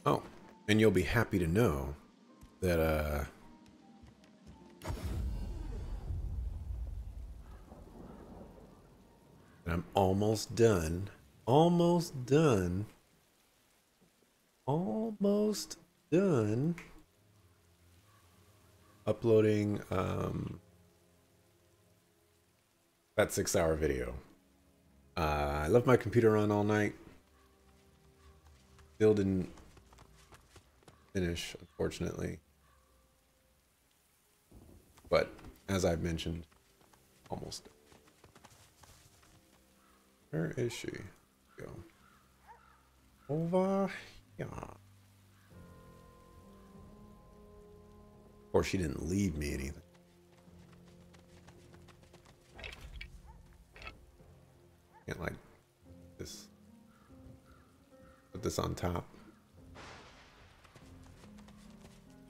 Oh, and you'll be happy to know that I'm almost done. Almost done. Almost done uploading that 6-hour video. I left my computer on all night. Still didn't finish, unfortunately. But as I've mentioned, almost done. Where is she? Go over here. Or she didn't leave me anything. Can't like this. Put this on top.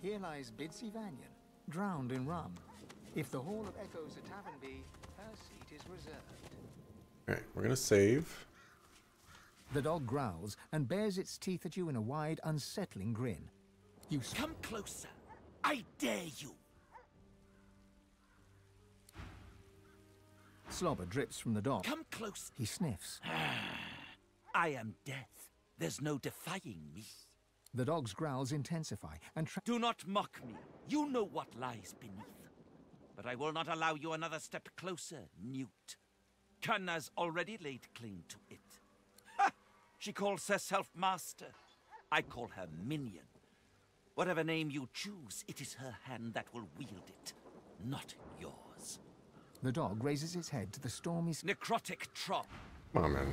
Here lies Bidsy Vanyan, drowned in rum. If the Hall of Echoes at Tavern be, her seat is reserved. Alright, we're gonna save. The dog growls and bares its teeth at you in a wide, unsettling grin. You come closer. I dare you. Slobber drips from the dog. Come close. He sniffs. I am death. There's no defying me. The dog's growls intensify and do not mock me. You know what lies beneath. But I will not allow you another step closer, Newt. Kanna's already laid claim to it. Ha! She calls herself master. I call her minion. Whatever name you choose, it is her hand that will wield it, not yours. The dog raises its head to the stormy necrotic trop. Come on, man.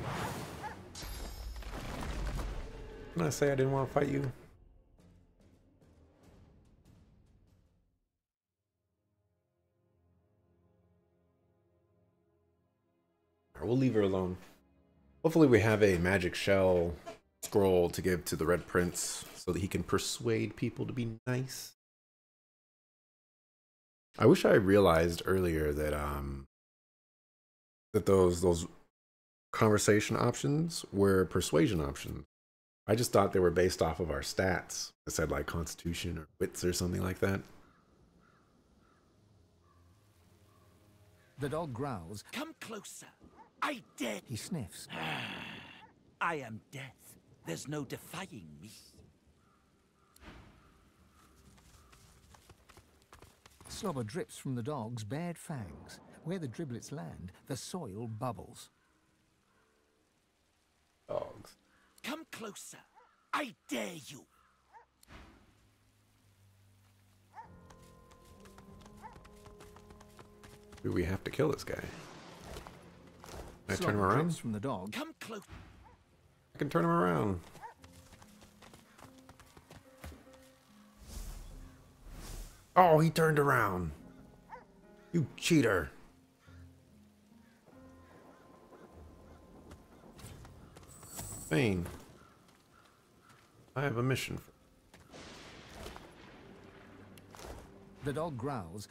Didn't I say I didn't want to fight you? We'll leave her alone. Hopefully we have a magic shell scroll to give to the Red Prince so that he can persuade people to be nice. I wish I realized earlier that that those conversation options were persuasion options. I just thought they were based off of our stats. It said like Constitution or Wits or something like that. The dog growls. Come closer. I dare. He sniffs. I am death. There's no defying me. Slobber drips from the dog's bared fangs. Where the driblets land, the soil bubbles. Dogs. Come closer. I dare you. Do we have to kill this guy? Can I Slobber turn him around? drips from the dog. Come close. I can turn him around. Oh, he turned around. You cheater. Thane, I have a mission. The dog growls.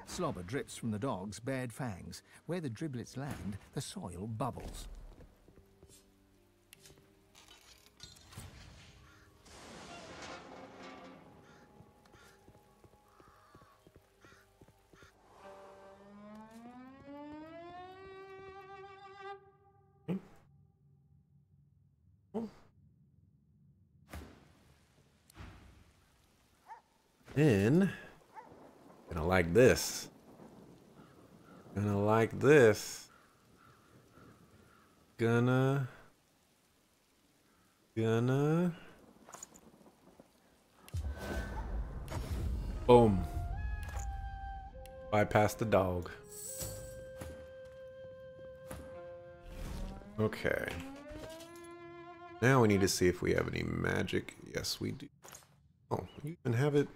Slobber drips from the dog's bared fangs. Where the driblets land, the soil bubbles. Then, gonna like this. Gonna like this. Gonna. Boom. Bypass the dog. Okay. Now we need to see if we have any magic. Yes, we do. Oh, you even have it.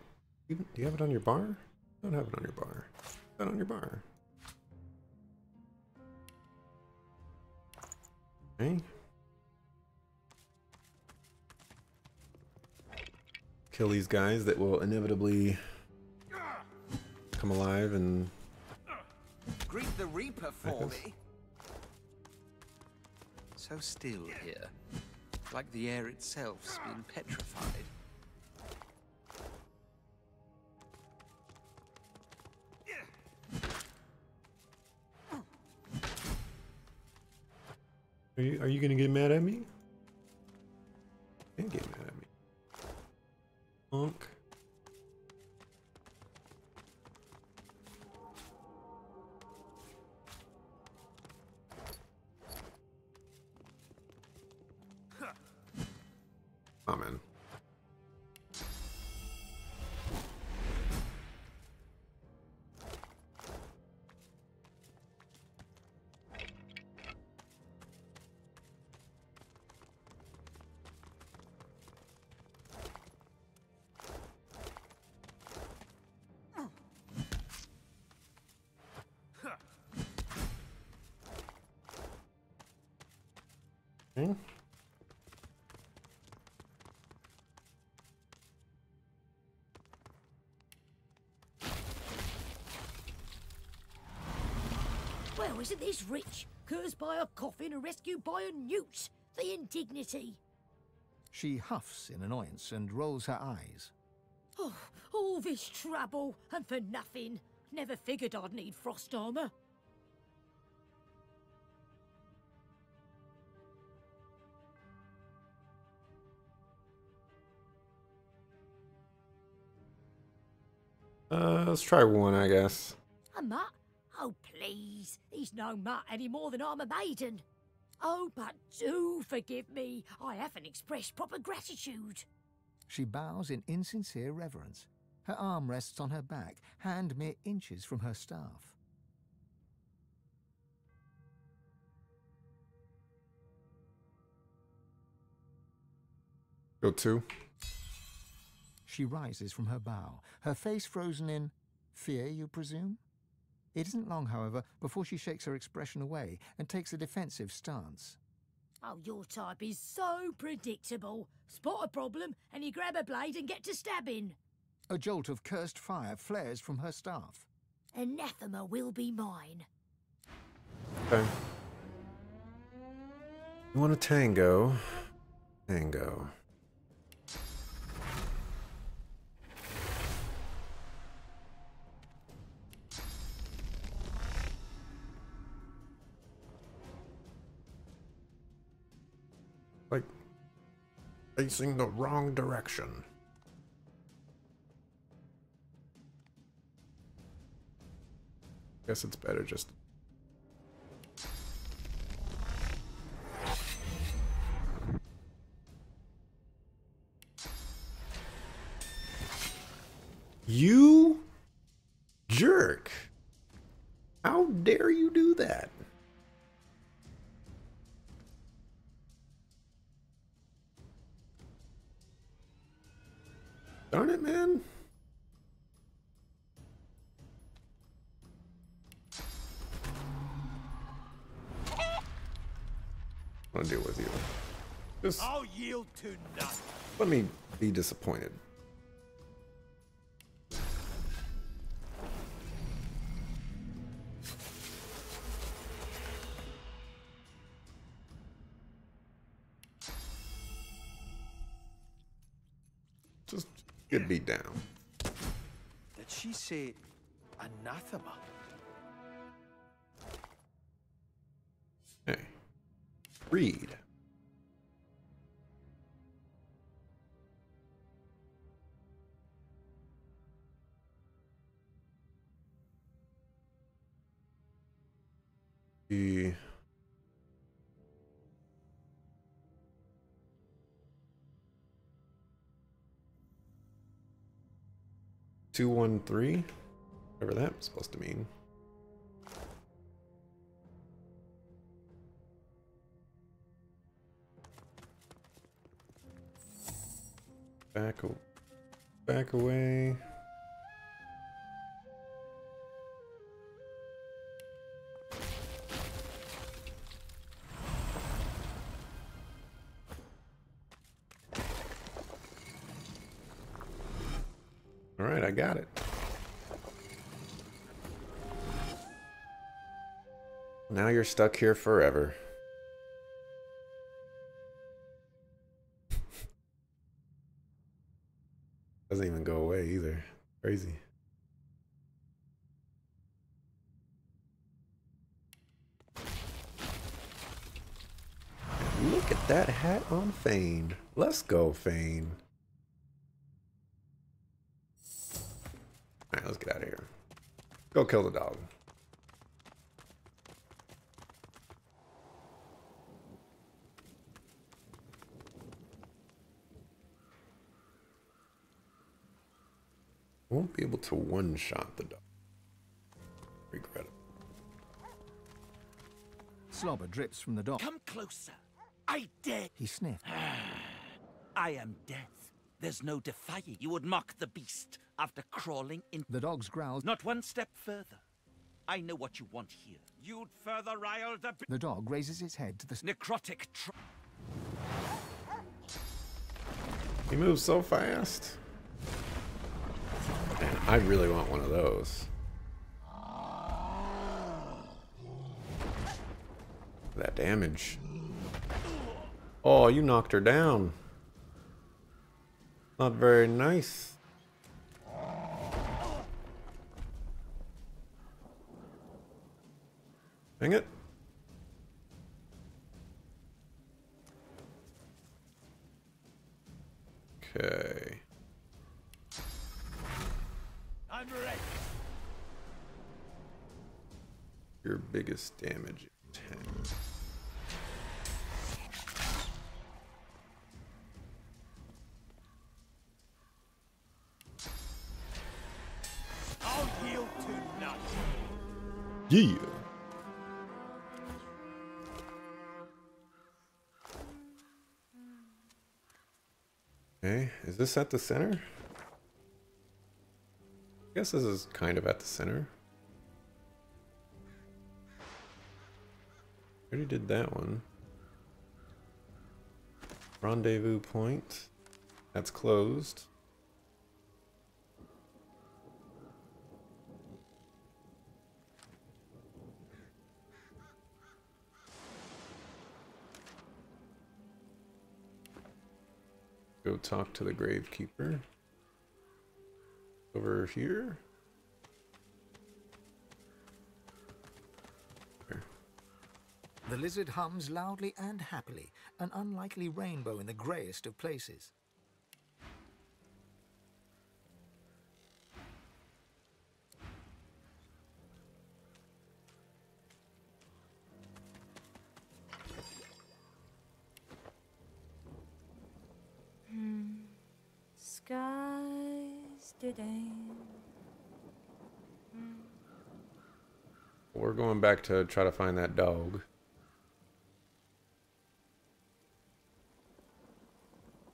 Do you have it on your bar? Don't have it on your bar. Put it on your bar. Okay. Kill these guys that will inevitably come alive and greet the Reaper for me. So still here. like the air itself's been petrified. Are you gonna get mad at me? Can't get mad at me. Honk. Oh man. Hmm? Well, isn't this rich? Cursed by a coffin and rescued by a newt. The indignity. She huffs in annoyance and rolls her eyes. Oh, all this trouble, and for nothing. Never figured I'd need frost armor. Let's try one, I guess. A mutt? Oh, please. He's no mutt any more than I'm a maiden. Oh, but do forgive me. I haven't expressed proper gratitude. She bows in insincere reverence. Her arm rests on her back, hand mere inches from her staff. Go two. She rises from her bow, her face frozen in fear, you presume? It isn't long, however, before she shakes her expression away and takes a defensive stance. Oh, your type is so predictable. Spot a problem and you grab a blade and get to stabbing. A jolt of cursed fire flares from her staff. Anathema will be mine. Okay. You want a tango? Tango. Like, facing the wrong direction. Guess it's better just... You jerk! How dare you do that? Darn it, man. I want to deal with you. Just I'll yield to none. let me be disappointed. Just get beat down. Did she say anathema? Hey. Read. The 213, whatever that's supposed to mean. Back away. All right, I got it. Now you're stuck here forever. Look at that hat on Fane. Let's go, Fane. Alright, let's get out of here. Go kill the dog. Won't be able to one-shot the dog. Regret it. Slobber drips from the dog. Come closer. I dare. He sniffed. I am death. There's no defying. You would mock the beast after crawling in. The dog's growls. Not one step further. I know what you want here. You'd further rile the The dog raises its head to the necrotic. He moves so fast. Man, I really want one of those. That damage. Oh, you knocked her down. Not very nice. Dang it. Okay. I'm ready. Your biggest damage is 10. I'll yield to none. Yeah. Okay, is this at the center? I guess this is kind of at the center. Already did that one. Rendezvous point. That's closed. Go talk to the gravekeeper. Over here. There. The lizard hums loudly and happily, an unlikely rainbow in the greyest of places. Skies today. We're going back to try to find that dog.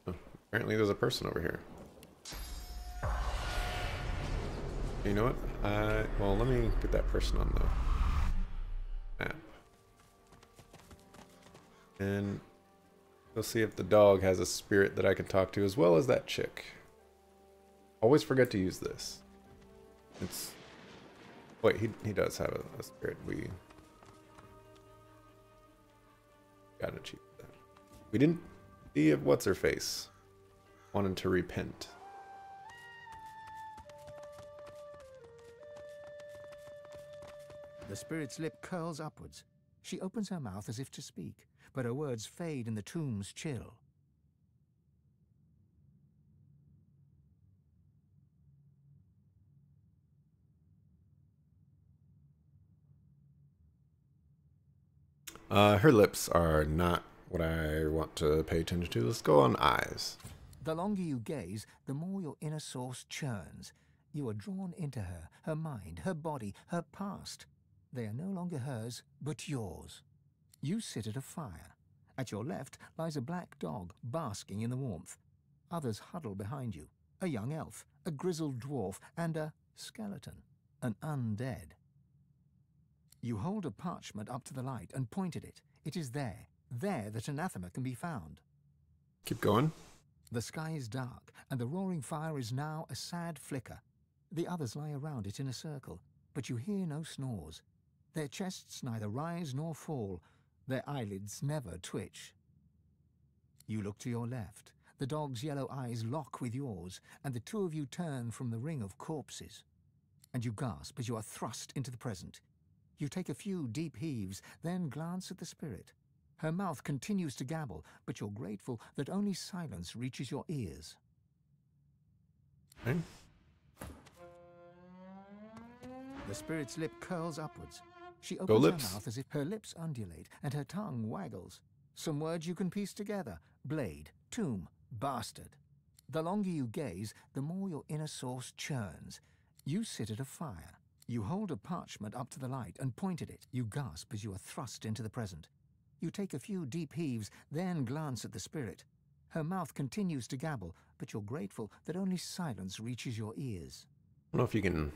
Oh, apparently there's a person over here. You know what? Well, let me get that person on the map. And we'll see if the dog has a spirit that I can talk to, as well as that chick. Always forget to use this. It's... Wait, he does have a spirit. We got an achievement. We didn't see if what's-her-face wanted to repent. The spirit's lip curls upwards. She opens her mouth as if to speak, but her words fade in the tomb's chill. Her lips are not what I want to pay attention to. Let's go on eyes. The longer you gaze, the more your inner source churns. You are drawn into her, her mind, her body, her past. They are no longer hers, but yours. You sit at a fire. At your left lies a black dog, basking in the warmth. Others huddle behind you. A young elf, a grizzled dwarf, and a skeleton, an undead. You hold a parchment up to the light and point at it. It is there that anathema can be found. Keep going. The sky is dark, and the roaring fire is now a sad flicker. The others lie around it in a circle, but you hear no snores. Their chests neither rise nor fall. Their eyelids never twitch. You look to your left. The dog's yellow eyes lock with yours, and the two of you turn from the ring of corpses. And you gasp as you are thrust into the present. You take a few deep heaves, then glance at the spirit. Her mouth continues to gabble, but you're grateful that only silence reaches your ears. Okay. The spirit's lip curls upwards. She Go opens her lips. mouth as if her lips undulate and her tongue waggles. Some words you can piece together: blade, tomb, bastard. The longer you gaze, the more your inner source churns. You sit at a fire. You hold a parchment up to the light and point at it. You gasp as you are thrust into the present. You take a few deep heaves, then glance at the spirit. Her mouth continues to gabble, but you're grateful that only silence reaches your ears. I don't know if you can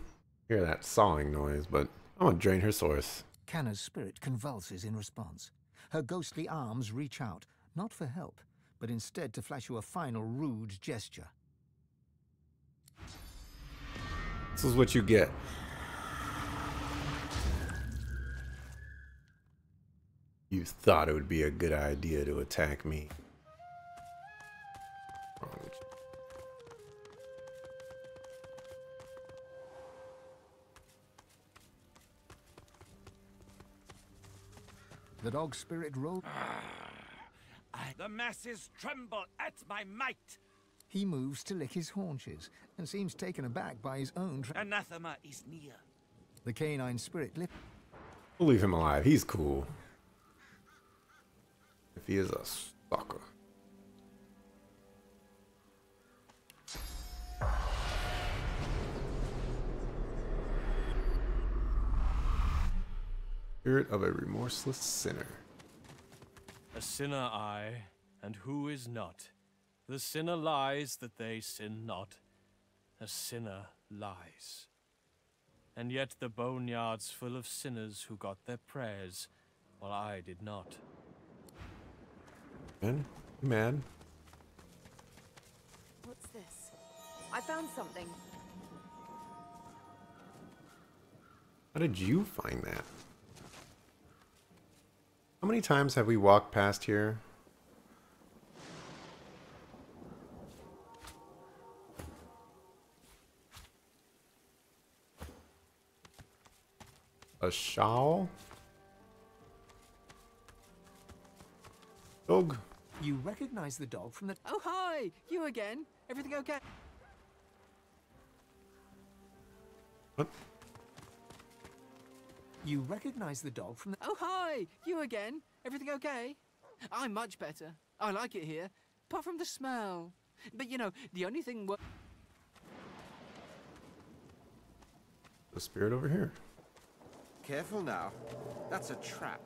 hear that sawing noise, but I'm gonna drain her source. Kanna's spirit convulses in response. Her ghostly arms reach out, not for help, but instead to flash you a final rude gesture. This is what you get. You thought it would be a good idea to attack me. Wrong with you. The dog spirit rolled. The masses tremble at my might. He moves to lick his haunches and seems taken aback by his own. Anathema is near. The canine spirit lip. We'll leave him alive. He's cool. If he is a stalker. Spirit of a remorseless sinner. A sinner I, and who is not? The sinner lies that they sin not. A sinner lies. And yet the boneyard's full of sinners who got their prayers, while I did not. Man. What's this? I found something. How did you find that? How many times have we walked past here? A shawl? Dog. You recognize the dog from the. Oh, hi! You again? Everything okay? What? You recognize the dog from the. Oh, hi! You again? Everything okay? I'm much better. I like it here, apart from the smell. But you know, the only thing The spirit over here. Careful now. That's a trap.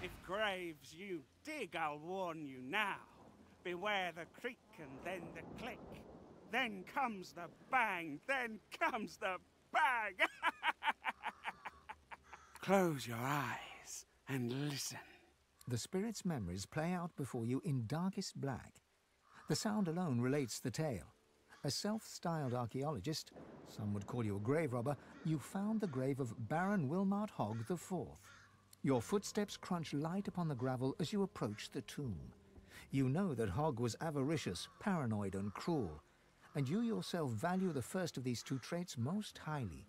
If graves you dig, I'll warn you now. Beware the creak and then the click. Then comes the bang, then comes the bang. Close your eyes and listen. The spirit's memories play out before you in darkest black. The sound alone relates the tale. A self-styled archaeologist, some would call you a grave robber, you found the grave of Baron Wilmart Hogg IV. Your footsteps crunch light upon the gravel as you approach the tomb. You know that Hogg was avaricious, paranoid, and cruel, and you yourself value the first of these two traits most highly.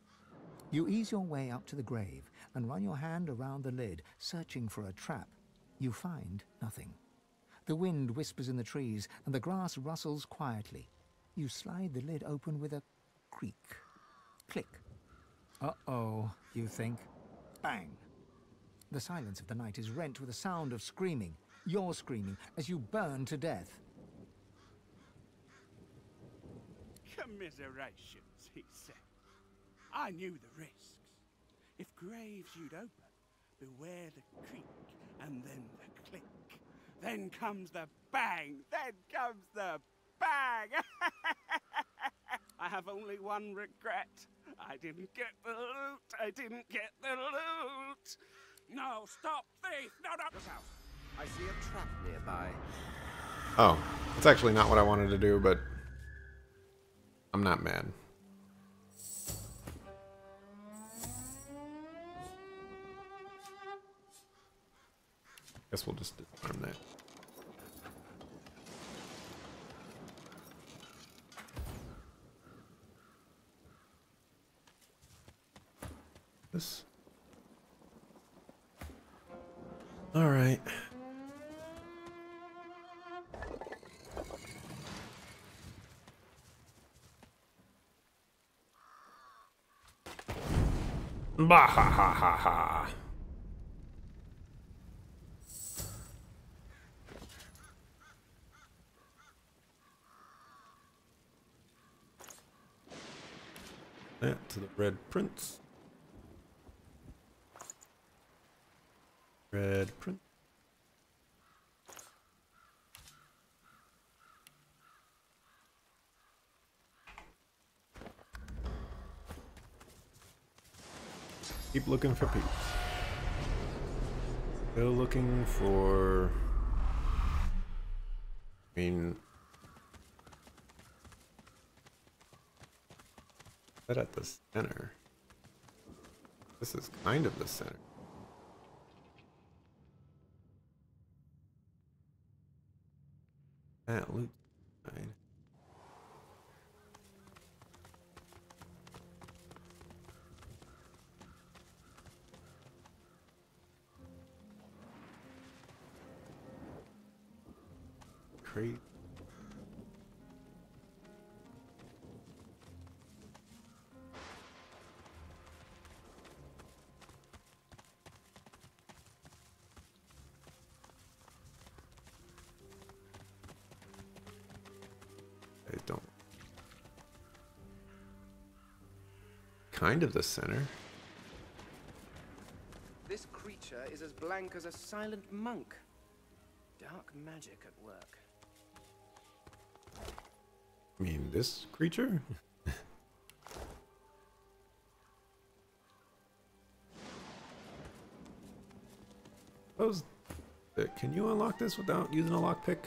You ease your way up to the grave and run your hand around the lid, searching for a trap. You find nothing. The wind whispers in the trees, and the grass rustles quietly. You slide the lid open with a creak. Click. Uh-oh, you think. Bang. The silence of the night is rent with a sound of screaming. You're screaming as you burn to death. Commiserations, he said. I knew the risks. If graves you'd open, beware the creak and then the click. Then comes the bang, then comes the bang. I have only one regret. I didn't get the loot. I didn't get the loot. No, stop, thief. No, no. Look out. I see a trap nearby. Oh, that's actually not what I wanted to do, but I'm not mad. Guess we'll just disarm that. This. All right. Bah ha ha ha ha. That to the Red Prince. Red Prince. Keep looking for peeps. Still looking for... I mean... That at the center. This is kind of the center. That loot side. Crate. I don't. Kind of the center. This creature is as blank as a silent monk. Dark magic at work. I mean, this creature? Suppose that can you unlock this without using a lockpick?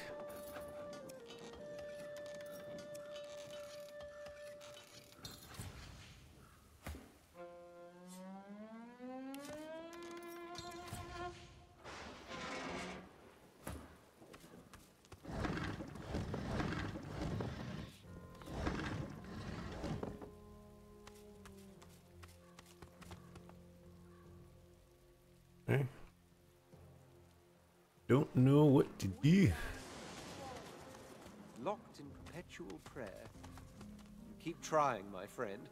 Okay. Don't know what to do. Locked in perpetual prayer. You keep trying, my friend.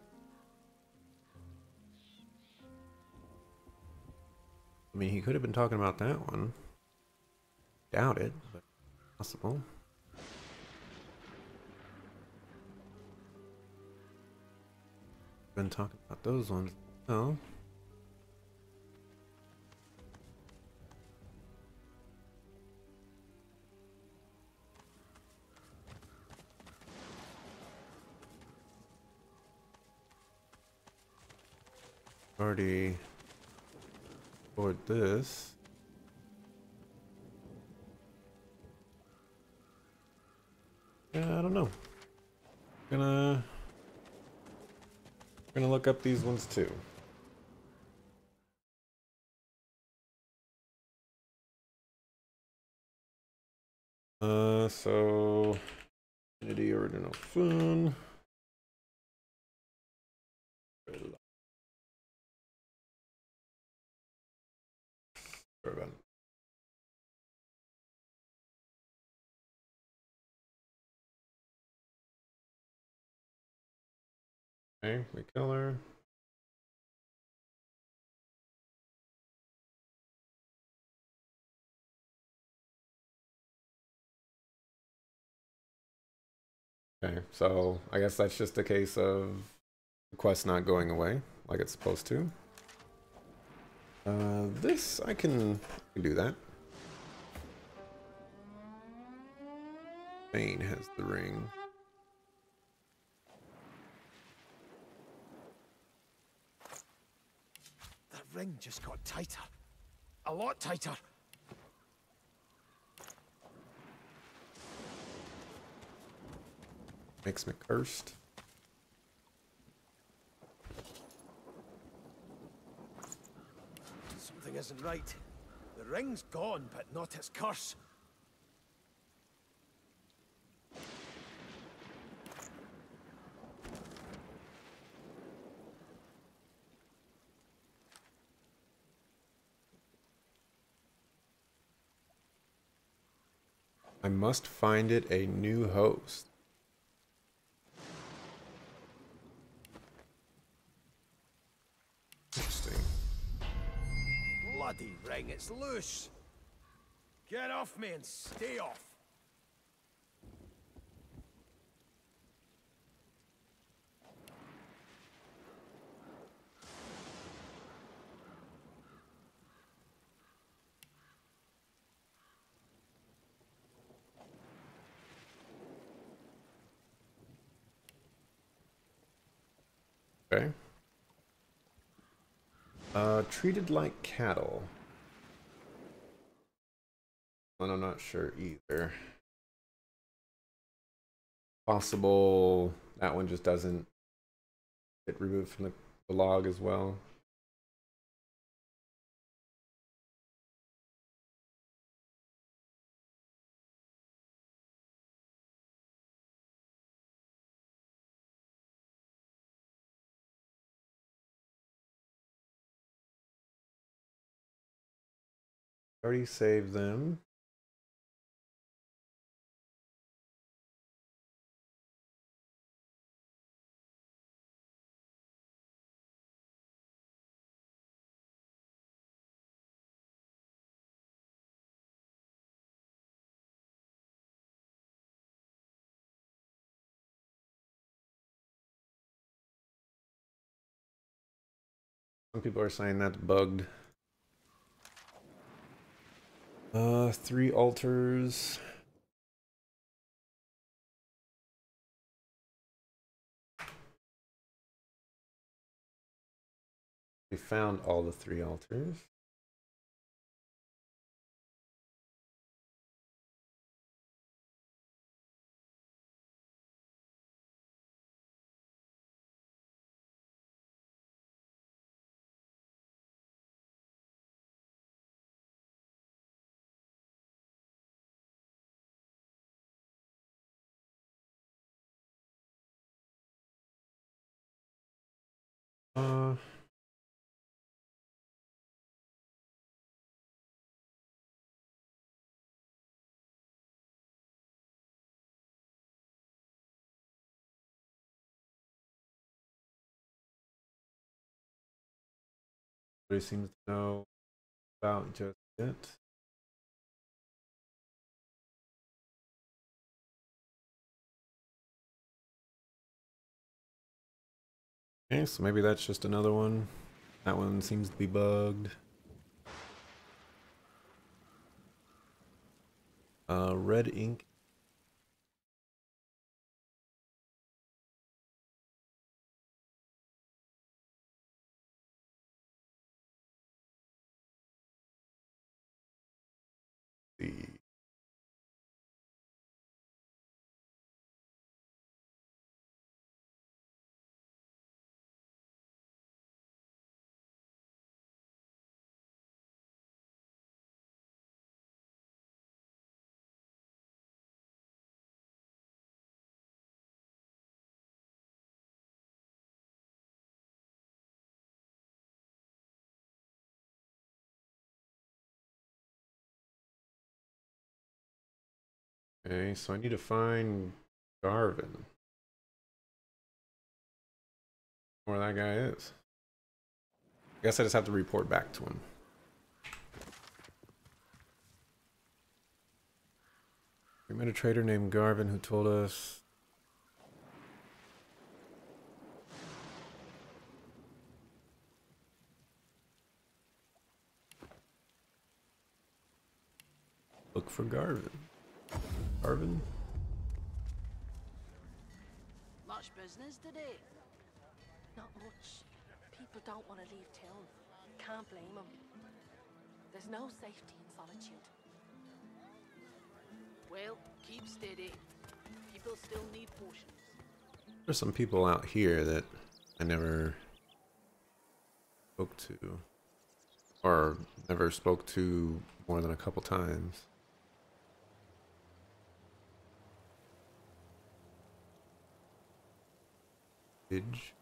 I mean, he could have been talking about that one. Doubt it, but possible. Been talking about those ones. Oh. Already board this. Yeah, I don't know. Gonna look up these ones too. So Divinity Original Sin. Okay, we kill her. Okay, so I guess that's just a case of the quest not going away like it's supposed to. This I can do that. Bane has the ring. That ring just got tighter. A lot tighter. Makes me cursed. Something isn't right. The ring's gone, but not its curse. I must find it a new host. Interesting. Bloody ring, it's loose. Get off me and stay off. Okay. Treated like cattle. And I'm not sure either. Possible that one just doesn't get removed from the log as well. Already saved them. Some people are saying that's bugged. 3 altars. We found all the 3 altars. Nobody seems to know about just yet. Okay, so maybe that's just another one. That one seems to be bugged. Red ink. The Okay, so I need to find Garvin. Where that guy is. I guess I just have to report back to him. We met a trader named Garvin who told us look for Garvin. Garvin? Much business today? Not much. People don't want to leave town. Can't blame them. There's no safety in solitude. Well, keep steady. People still need potions. There's some people out here that I never spoke to. Or never spoke to more than a couple times. Didge.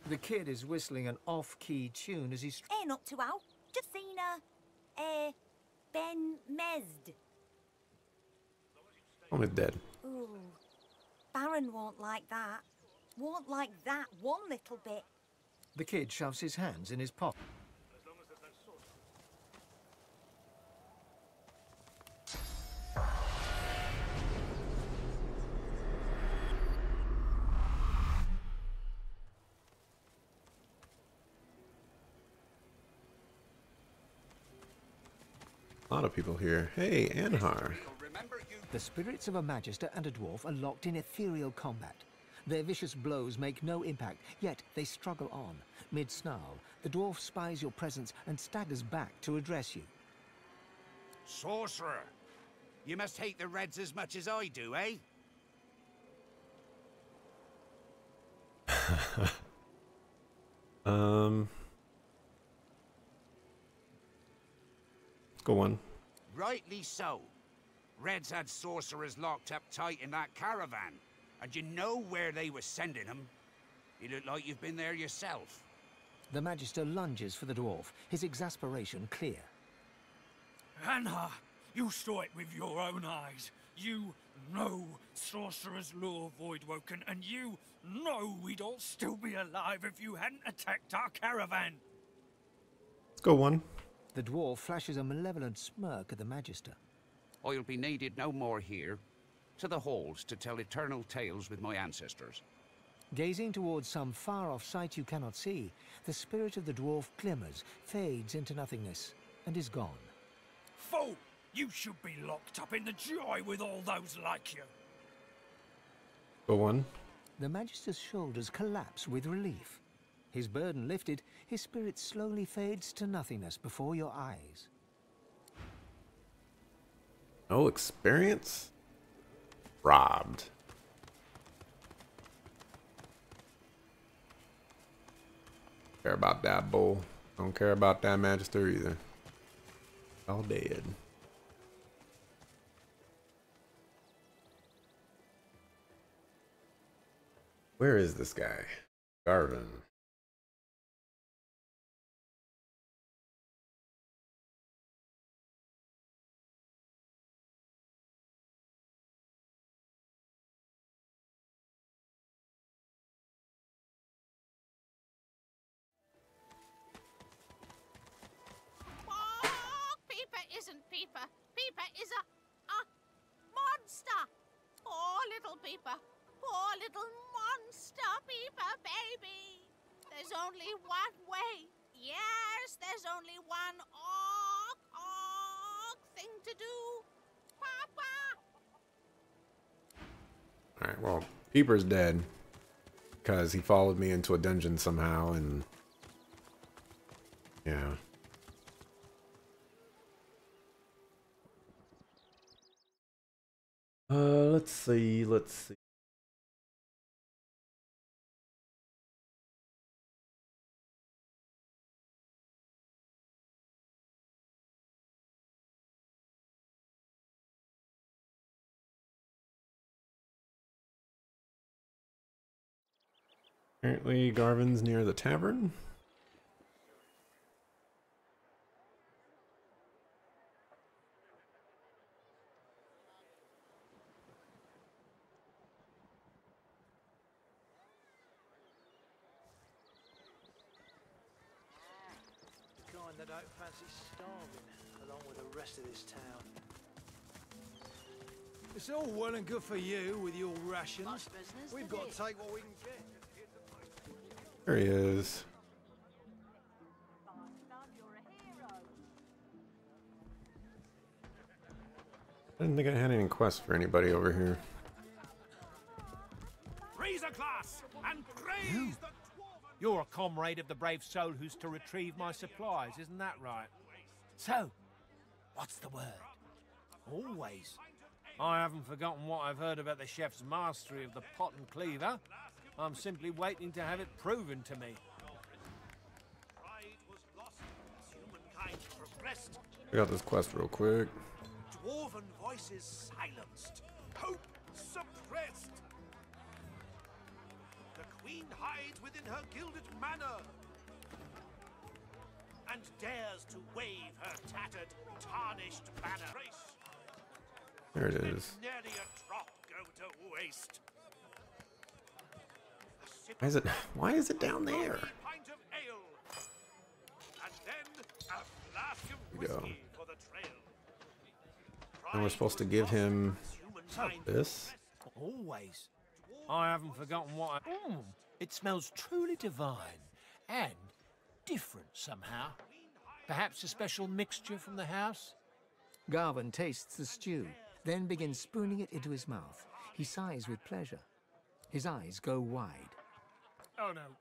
The kid is whistling an off-key tune as he's... Ain't up to out. Jacina, Ben Mesd. Almost dead. Ooh, Baron won't like that. Won't like that one little bit. The kid shoves his hands in his pocket. A lot of people here. Hey, Anhar. The spirits of a magister and a dwarf are locked in ethereal combat. Their vicious blows make no impact, yet they struggle on. Mid-snarl, the dwarf spies your presence and staggers back to address you. Sorcerer! You must hate the Reds as much as I do, eh? Go on. Rightly so. Reds had sorcerers locked up tight in that caravan. And you know where they were sending them? You look like you've been there yourself. The magister lunges for the dwarf, his exasperation clear. Anhar, you saw it with your own eyes. You know sorcerer's lure, Voidwoken, and you know we'd all still be alive if you hadn't attacked our caravan. Let's go one. The dwarf flashes a malevolent smirk at the magister. I'll be needed no more here. To the halls to tell eternal tales with my ancestors. Gazing towards some far-off sight you cannot see, the spirit of the dwarf glimmers, fades into nothingness, and is gone. Fool! You should be locked up in the joy with all those like you. Go one. The magister's shoulders collapse with relief. His burden lifted, his spirit slowly fades to nothingness before your eyes. No experience? Robbed. Care about that bull. Don't care about that magister either. All dead. Where is this guy? Garvin. Isn't Peeper. Peeper is a monster. Poor little Peeper. Poor little monster Peeper, baby. There's only one way. Yes, there's only one thing to do. Papa. Alright, well, Peeper's dead. Because he followed me into a dungeon somehow and... yeah. Let's see. Apparently Garvin's near the tavern. That don't fancy starving along with the rest of this town. It's all well and good for you with your rations. We've got to take what we can get. There he is. I didn't think I had any quests for anybody over here. Raise a glass and praise the... You're a comrade of the brave soul who's to retrieve my supplies, isn't that right? So, what's the word? Always. I haven't forgotten what I've heard about the chef's mastery of the pot and cleaver. I'm simply waiting to have it proven to me. I got this quest real quick. Dwarven voices silenced. Hope suppressed. The queen hides within her gilded manor. and dares to wave her tattered, tarnished banner. There it is. Nearly a drop go to waste. Why is it down there? Pint of ale, and then a flask of There we go. whiskey for the trail. And we're supposed to give him this. Always. I haven't forgotten what it smells truly divine and different somehow. Perhaps a special mixture from the house? Garvin tastes the stew, then begins spooning it into his mouth. He sighs with pleasure. His eyes go wide. Oh no.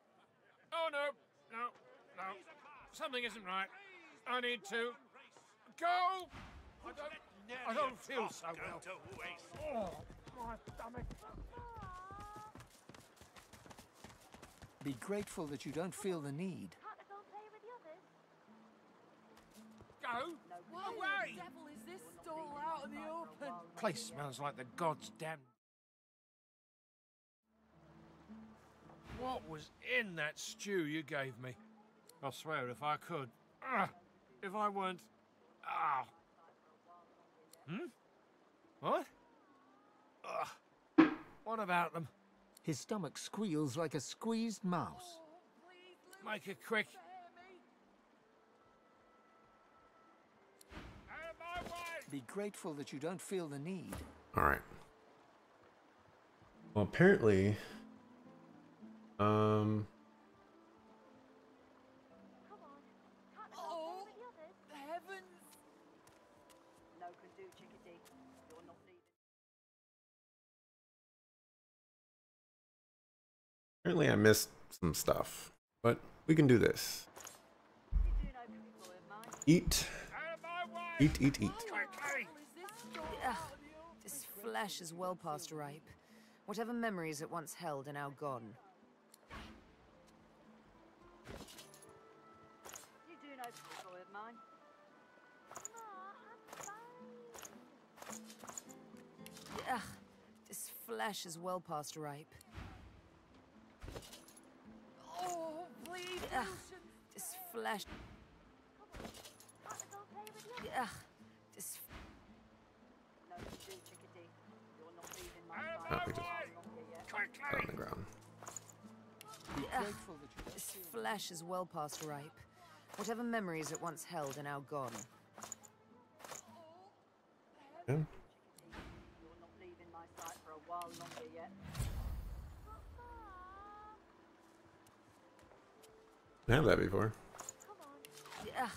Oh no. No. No. Something isn't right. I need to go. I don't feel so well. Oh, my stomach. Be grateful that you don't feel the need. Go away. devil is this stall out in the open? Place smells like the gods' damn. What was in that stew you gave me? I swear if I could. If I weren't. What? What about them? His stomach squeals like a squeezed mouse. Make it quick. Be grateful that you don't feel the need. All right. Well, apparently, Oh, heavens! No can do, chickadee. You're not leaving. apparently I missed some stuff, but we can do this. Eat. Eat, eat, eat. Ugh, this flesh is well past ripe. Whatever memories it once held are now gone. You do know people of mine. Ugh, this flesh is well past ripe. Oh, please, Ugh, this flesh. Ugh, this. No can do, chickadee. You're not leaving my Oh, side we for just longer yet. put it on the ground. Ugh, this flesh is well past ripe. Whatever memories it once held are now gone. Yeah. You're not leaving my side for a while longer yet. I have that before. Ugh,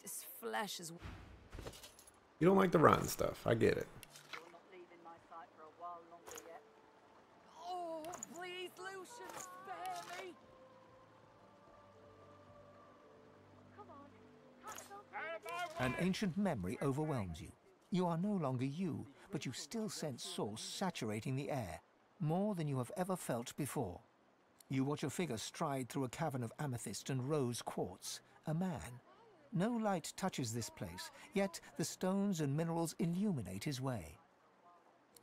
this flesh is. You don't like the rotten stuff. I get it. You're not leaving my side for a while longer yet. Oh, please, Lucian, spare me! An ancient memory overwhelms you. You are no longer you, but you still sense source saturating the air, more than you have ever felt before. You watch a figure stride through a cavern of amethyst and rose quartz, a man. No light touches this place, yet the stones and minerals illuminate his way.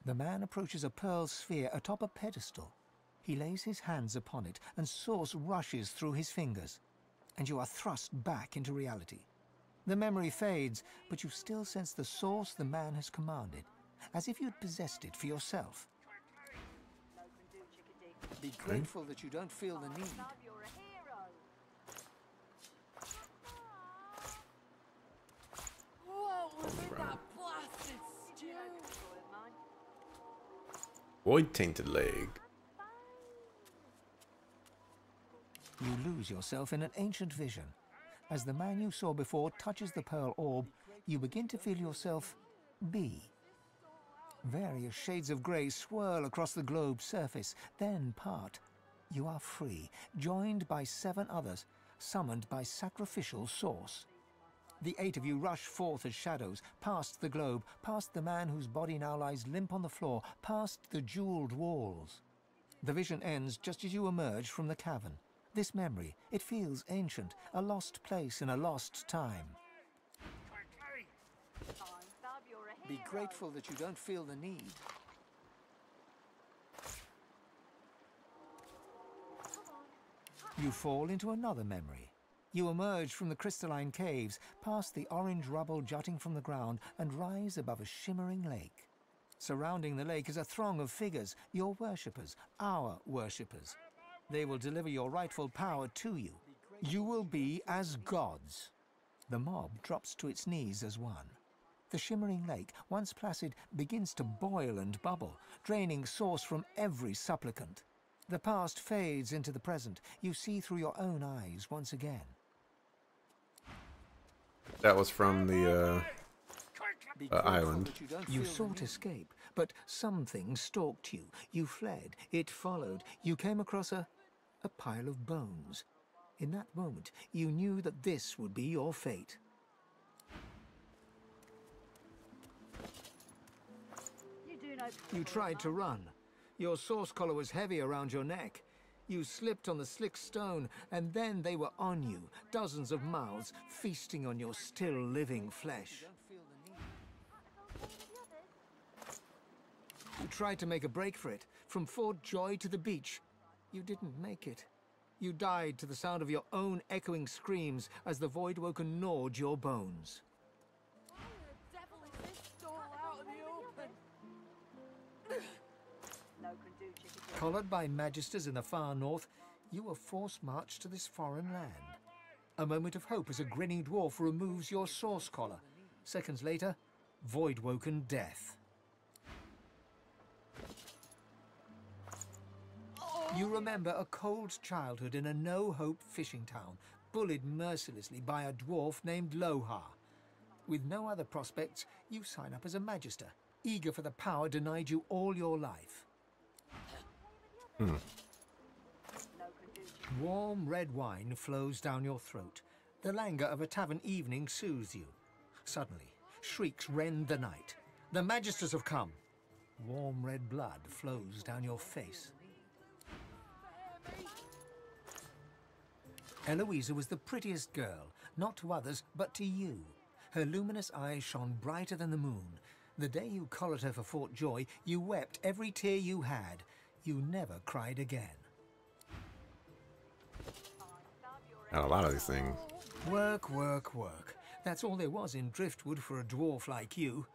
The man approaches a pearl sphere atop a pedestal. He lays his hands upon it, and source rushes through his fingers, and you are thrust back into reality. The memory fades, but you still sense the source the man has commanded, as if you'd possessed it for yourself. No can do, chickadee. Be grateful that you don't feel the need. Love, you're a hero. What was in that blasted stew? People of mine. Void tainted leg. You lose yourself in an ancient vision. As the man you saw before touches the pearl orb, you begin to feel yourself be. Various shades of grey swirl across the globe's surface, then part. You are free, joined by 7 others, summoned by sacrificial source. The 8 of you rush forth as shadows, past the globe, past the man whose body now lies limp on the floor, past the jeweled walls. The vision ends just as you emerge from the cavern. This memory, it feels ancient, a lost place in a lost time. Love, you're a hero. Be grateful that you don't feel the need. You fall into another memory. You emerge from the crystalline caves, past the orange rubble jutting from the ground, and rise above a shimmering lake. Surrounding the lake is a throng of figures, your worshippers, our worshippers. They will deliver your rightful power to you. You will be as gods. The mob drops to its knees as one. The shimmering lake, once placid, begins to boil and bubble, draining source from every supplicant. The past fades into the present. You see through your own eyes once again. That was from the island. You sought escape, but something stalked you. You fled. It followed. You came across a pile of bones. In that moment, you knew that this would be your fate. You tried to run. Your source collar was heavy around your neck. You slipped on the slick stone, and then they were on you, dozens of mouths feasting on your still living flesh. You tried to make a break for it, from Fort Joy to the beach. You didn't make it. You died to the sound of your own echoing screams as the Voidwoken gnawed your bones. Collared by magisters in the far north, you were force-marched to this foreign land. A moment of hope as a grinning dwarf removes your source collar. Seconds later, Voidwoken death. You remember a cold childhood in a no-hope fishing town, bullied mercilessly by a dwarf named Lohar. With no other prospects, you sign up as a magister, eager for the power denied you all your life. Warm red wine flows down your throat. The languor of a tavern evening soothes you. Suddenly, shrieks rend the night. The magisters have come. Warm red blood flows down your face. Eloisa was the prettiest girl, not to others, but to you. Her luminous eyes shone brighter than the moon. The day you collared her for Fort Joy, you wept every tear you had. You never cried again. And a lot of these things. Work, work, work. That's all there was in Driftwood for a dwarf like you.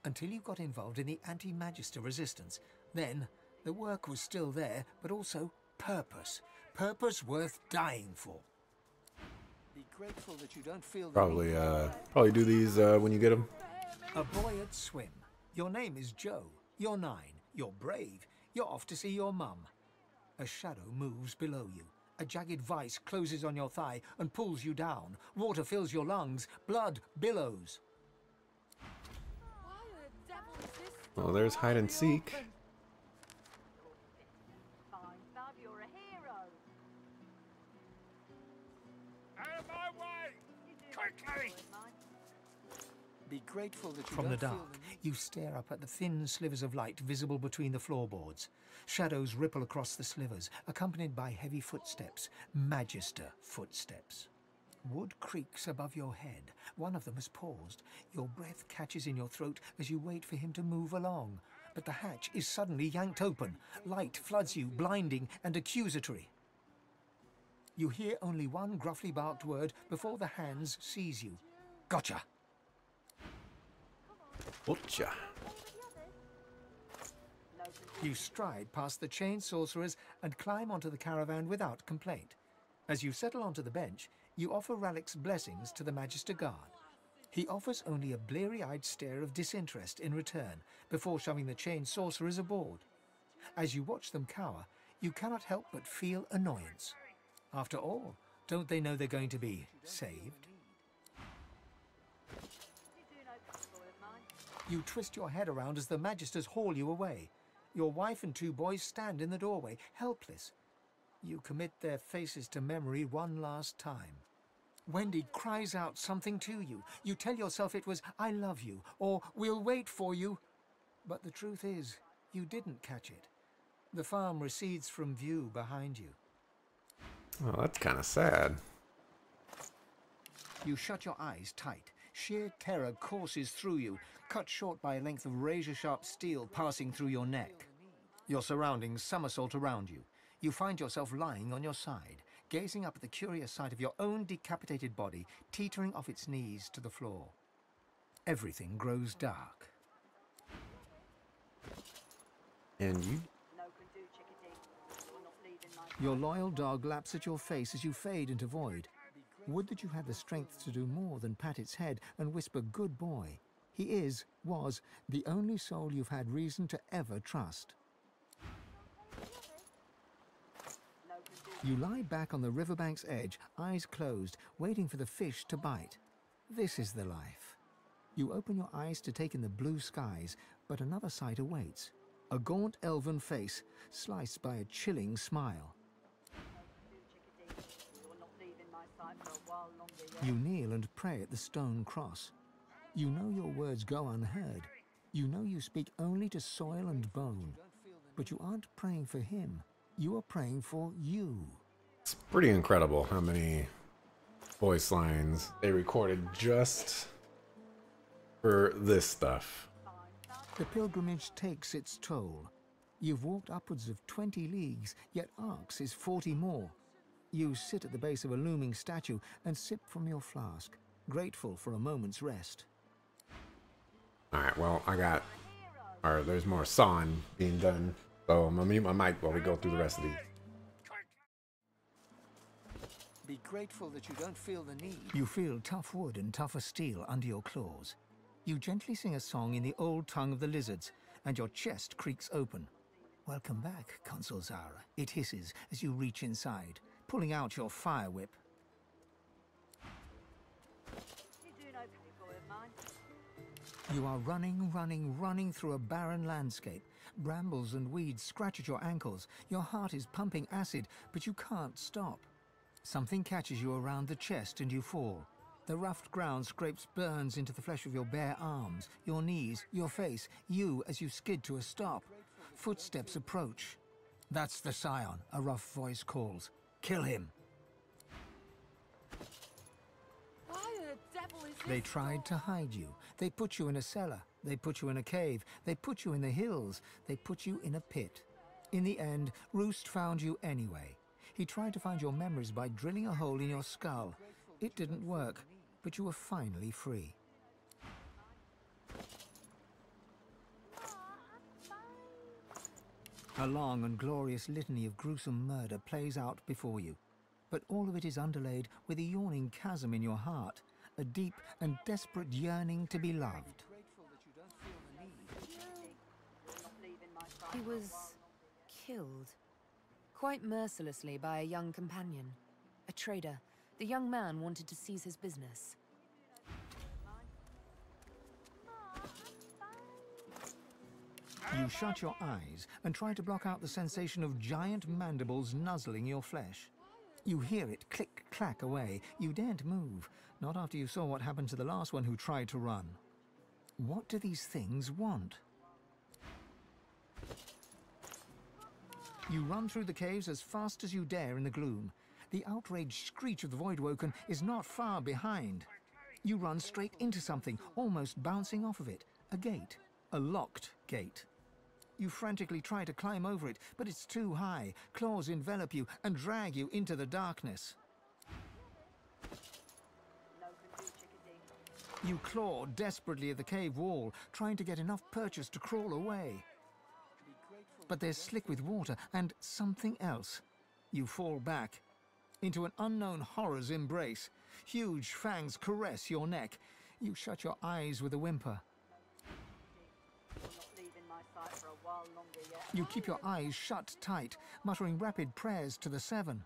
Until you got involved in the anti-magister resistance. Then, the work was still there, but also purpose. Purpose worth dying for. Be grateful that you don't feel Probably do these when you get them. A boy at swim. Your name is Joe. You're 9. You're brave. You're off to see your mum. A shadow moves below you. A jagged vice closes on your thigh and pulls you down. Water fills your lungs. Blood billows. Well, there's hide and seek. Be grateful that you From the dark, you stare up at the thin slivers of light visible between the floorboards. Shadows ripple across the slivers, accompanied by heavy footsteps, magister footsteps. Wood creaks above your head. One of them has paused. Your breath catches in your throat as you wait for him to move along. But the hatch is suddenly yanked open. Light floods you, blinding and accusatory. You hear only one gruffly barked word before the hands seize you. Gotcha! Gotcha. You stride past the chained sorcerers and climb onto the caravan without complaint. As you settle onto the bench, you offer Ralik's blessings to the Magister Guard. He offers only a bleary-eyed stare of disinterest in return before shoving the chained sorcerers aboard. As you watch them cower, you cannot help but feel annoyance. After all, don't they know they're going to be saved? You twist your head around as the Magisters haul you away. Your wife and 2 boys stand in the doorway, helpless. You commit their faces to memory one last time. Wendy cries out something to you. You tell yourself it was, "I love you," or "We'll wait for you." But the truth is, you didn't catch it. The farm recedes from view behind you. Oh, that's kind of sad. You shut your eyes tight. Sheer terror courses through you, cut short by a length of razor-sharp steel passing through your neck. Your surroundings somersault around you. You find yourself lying on your side, gazing up at the curious sight of your own decapitated body teetering off its knees to the floor. Everything grows dark. And you? Your loyal dog laps at your face as you fade into void. Would that you had the strength to do more than pat its head and whisper, "Good boy." He was, the only soul you've had reason to ever trust. You lie back on the riverbank's edge, eyes closed, waiting for the fish to bite. This is the life. You open your eyes to take in the blue skies, but another sight awaits. A gaunt elven face, sliced by a chilling smile. You kneel and pray at the stone cross. You know your words go unheard. You know you speak only to soil and bone. But you aren't praying for him. You are praying for you. It's pretty incredible how many voice lines they recorded just for this stuff. The pilgrimage takes its toll. You've walked upwards of 20 leagues, yet Arx is 40 more. You sit at the base of a looming statue and sip from your flask, grateful for a moment's rest. Alright, well, there's more sawing being done, so I'm gonna mute my mic while we go through the rest of these. Be grateful that you don't feel the need. You feel tough wood and tougher steel under your claws. You gently sing a song in the old tongue of the lizards, and your chest creaks open. Welcome back, Consul Zara. It hisses as you reach inside, pulling out your fire whip. You are running through a barren landscape. Brambles and weeds scratch at your ankles. Your heart is pumping acid, but you can't stop. Something catches you around the chest and you fall. The roughed ground scrapes burns into the flesh of your bare arms, your knees, your face, you as you skid to a stop. Footsteps approach. That's the Scion, a rough voice calls. Kill him. Why the devil is this They tried to hide you. They put you in a cellar. They put you in a cave. They put you in the hills. They put you in a pit. In the end, Roost found you anyway. He tried to find your memories by drilling a hole in your skull. It didn't work, but you were finally free. A long and glorious litany of gruesome murder plays out before you, but all of it is underlaid with a yawning chasm in your heart, a deep and desperate yearning to be loved. He was killed, quite mercilessly by a young companion, a trader. The young man wanted to seize his business. You shut your eyes and try to block out the sensation of giant mandibles nuzzling your flesh. You hear it click-clack away. You daren't move, not after you saw what happened to the last one who tried to run. What do these things want? You run through the caves as fast as you dare in the gloom. The outraged screech of the Voidwoken is not far behind. You run straight into something, almost bouncing off of it. A gate. A locked gate. You frantically try to climb over it, but it's too high. Claws envelop you and drag you into the darkness. You claw desperately at the cave wall, trying to get enough purchase to crawl away. But they're slick with water and something else. You fall back into an unknown horror's embrace. Huge fangs caress your neck. You shut your eyes with a whimper. You keep your eyes shut tight, muttering rapid prayers to the Seven.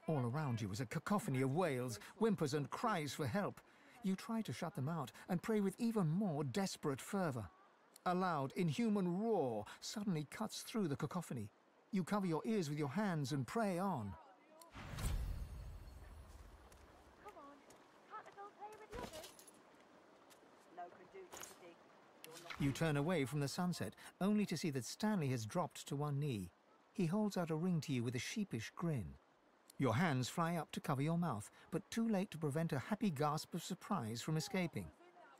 All around you is a cacophony of wails, whimpers and cries for help. You try to shut them out and pray with even more desperate fervor. A loud, inhuman roar suddenly cuts through the cacophony. You cover your ears with your hands and pray on. You turn away from the sunset, only to see that Stanley has dropped to one knee. He holds out a ring to you with a sheepish grin. Your hands fly up to cover your mouth, but too late to prevent a happy gasp of surprise from escaping.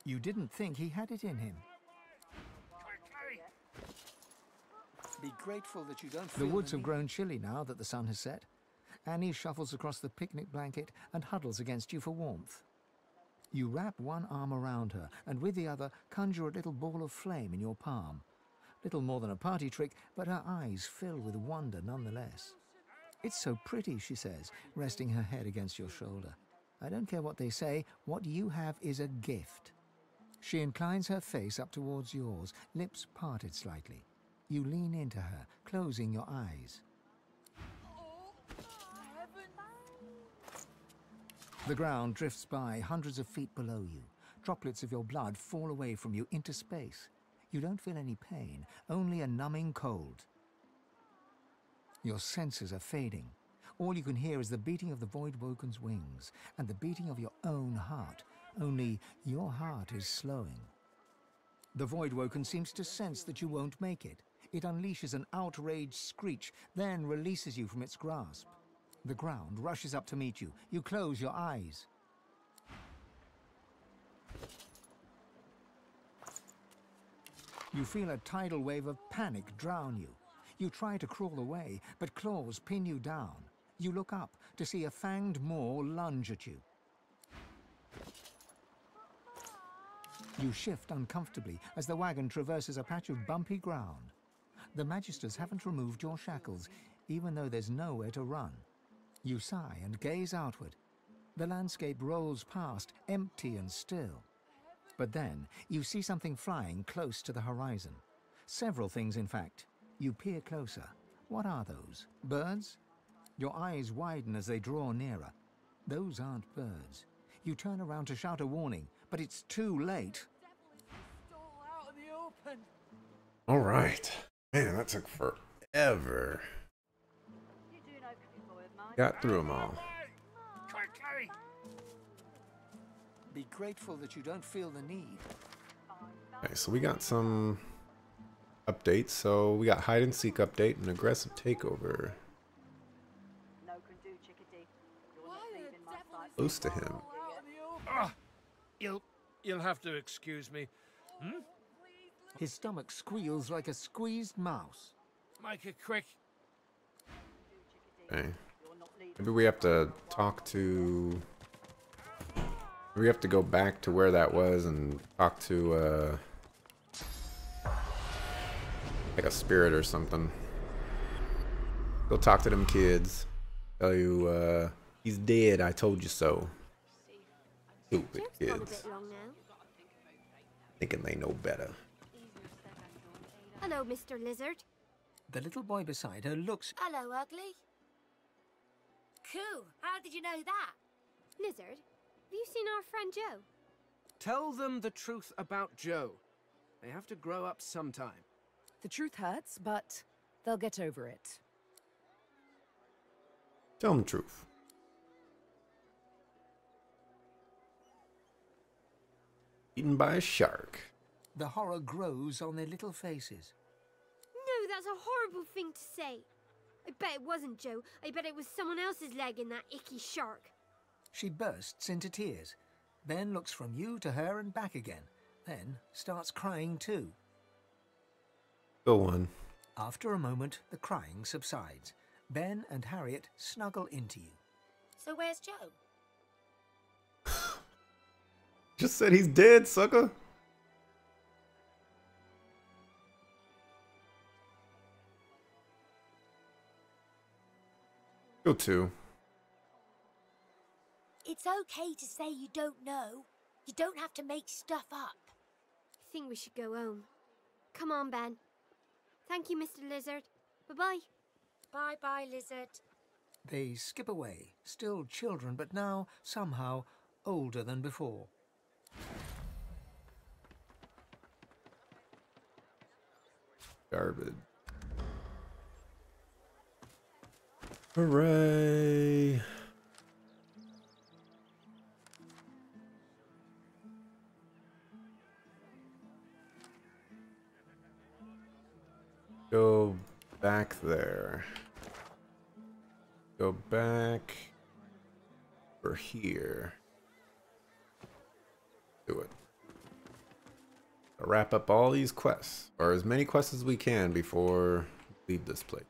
You didn't think he had it in him. Be grateful that you don't feel the woods have grown chilly now that the sun has set. Annie shuffles across the picnic blanket and huddles against you for warmth. You wrap one arm around her and with the other conjure a little ball of flame in your palm. Little more than a party trick, but her eyes fill with wonder nonetheless. "It's so pretty," she says, resting her head against your shoulder. "I don't care what they say, what you have is a gift." She inclines her face up towards yours, lips parted slightly. You lean into her, closing your eyes. The ground drifts by hundreds of feet below you. Droplets of your blood fall away from you into space. You don't feel any pain, only a numbing cold. Your senses are fading. All you can hear is the beating of the Voidwoken's wings and the beating of your own heart, only your heart is slowing. The Voidwoken seems to sense that you won't make it. It unleashes an outraged screech, then releases you from its grasp. The ground rushes up to meet you. You close your eyes. You feel a tidal wave of panic drown you. You try to crawl away, but claws pin you down. You look up to see a fanged maw lunge at you. You shift uncomfortably as the wagon traverses a patch of bumpy ground. The Magisters haven't removed your shackles, even though there's nowhere to run. You sigh and gaze outward. The landscape rolls past, empty and still. But then you see something flying close to the horizon. Several things, in fact. You peer closer. What are those? Birds? Your eyes widen as they draw nearer. Those aren't birds. You turn around to shout a warning, but it's too late. All right. Man, that took forever. Got through them all. Quickly! Be grateful that you don't feel the need. Okay, so we got some updates. So we got hide and seek update and aggressive takeover. Close to him. You'll have to excuse me. Hmm? His stomach squeals like a squeezed mouse. Make it quick. Okay. Maybe we have to talk to... We have to go back to where that was and talk to, like a spirit or something. Go talk to them kids. Tell you, he's dead, I told you so. Stupid kids. Thinking they know better. Hello, Mr. Lizard. The little boy beside her looks... Hello, Ugly. Cool. How did you know that? Lizard, have you seen our friend Joe? Tell them the truth about Joe. They have to grow up sometime. The truth hurts, but they'll get over it. Tell them the truth. Eaten by a shark. The horror grows on their little faces. No, that's a horrible thing to say. I bet it wasn't Joe. I bet it was someone else's leg in that icky shark. She bursts into tears. Ben looks from you to her and back again, then starts crying too. Go on. After a moment, the crying subsides. Ben and Harriet snuggle into you. So where's Joe? Just said he's dead, sucker. Go to. It's okay to say you don't know. You don't have to make stuff up. I think we should go home. Come on, Ben. Thank you, Mr. Lizard. Bye-bye. Bye-bye, Lizard. They skip away, still children, but now, somehow, older than before. Garbage. Hooray! Go back there. Go back over here. Do it. Wrap up all these quests, or as many quests as we can before we leave this place.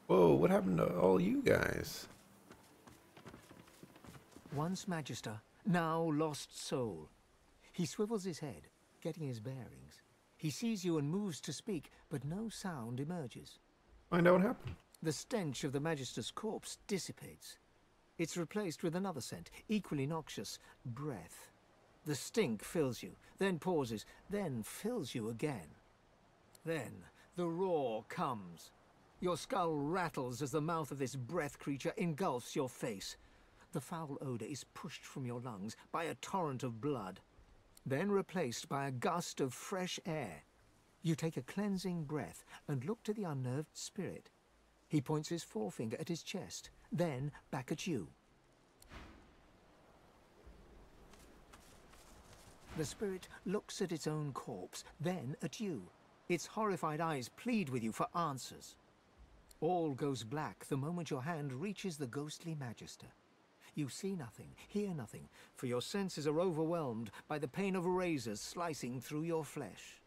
Whoa, what happened to all you guys? Once Magister, now lost soul. He swivels his head, getting his bearings. He sees you and moves to speak, but no sound emerges. Find out what happened. The stench of the Magister's corpse dissipates. It's replaced with another scent, equally noxious, breath. The stink fills you, then pauses, then fills you again. Then the roar comes. Your skull rattles as the mouth of this breath creature engulfs your face. The foul odor is pushed from your lungs by a torrent of blood, then replaced by a gust of fresh air. You take a cleansing breath and look to the unnerved spirit. He points his forefinger at his chest, then back at you. The spirit looks at its own corpse, then at you. Its horrified eyes plead with you for answers. All goes black the moment your hand reaches the ghostly Magister. You see nothing, hear nothing, for your senses are overwhelmed by the pain of razors slicing through your flesh.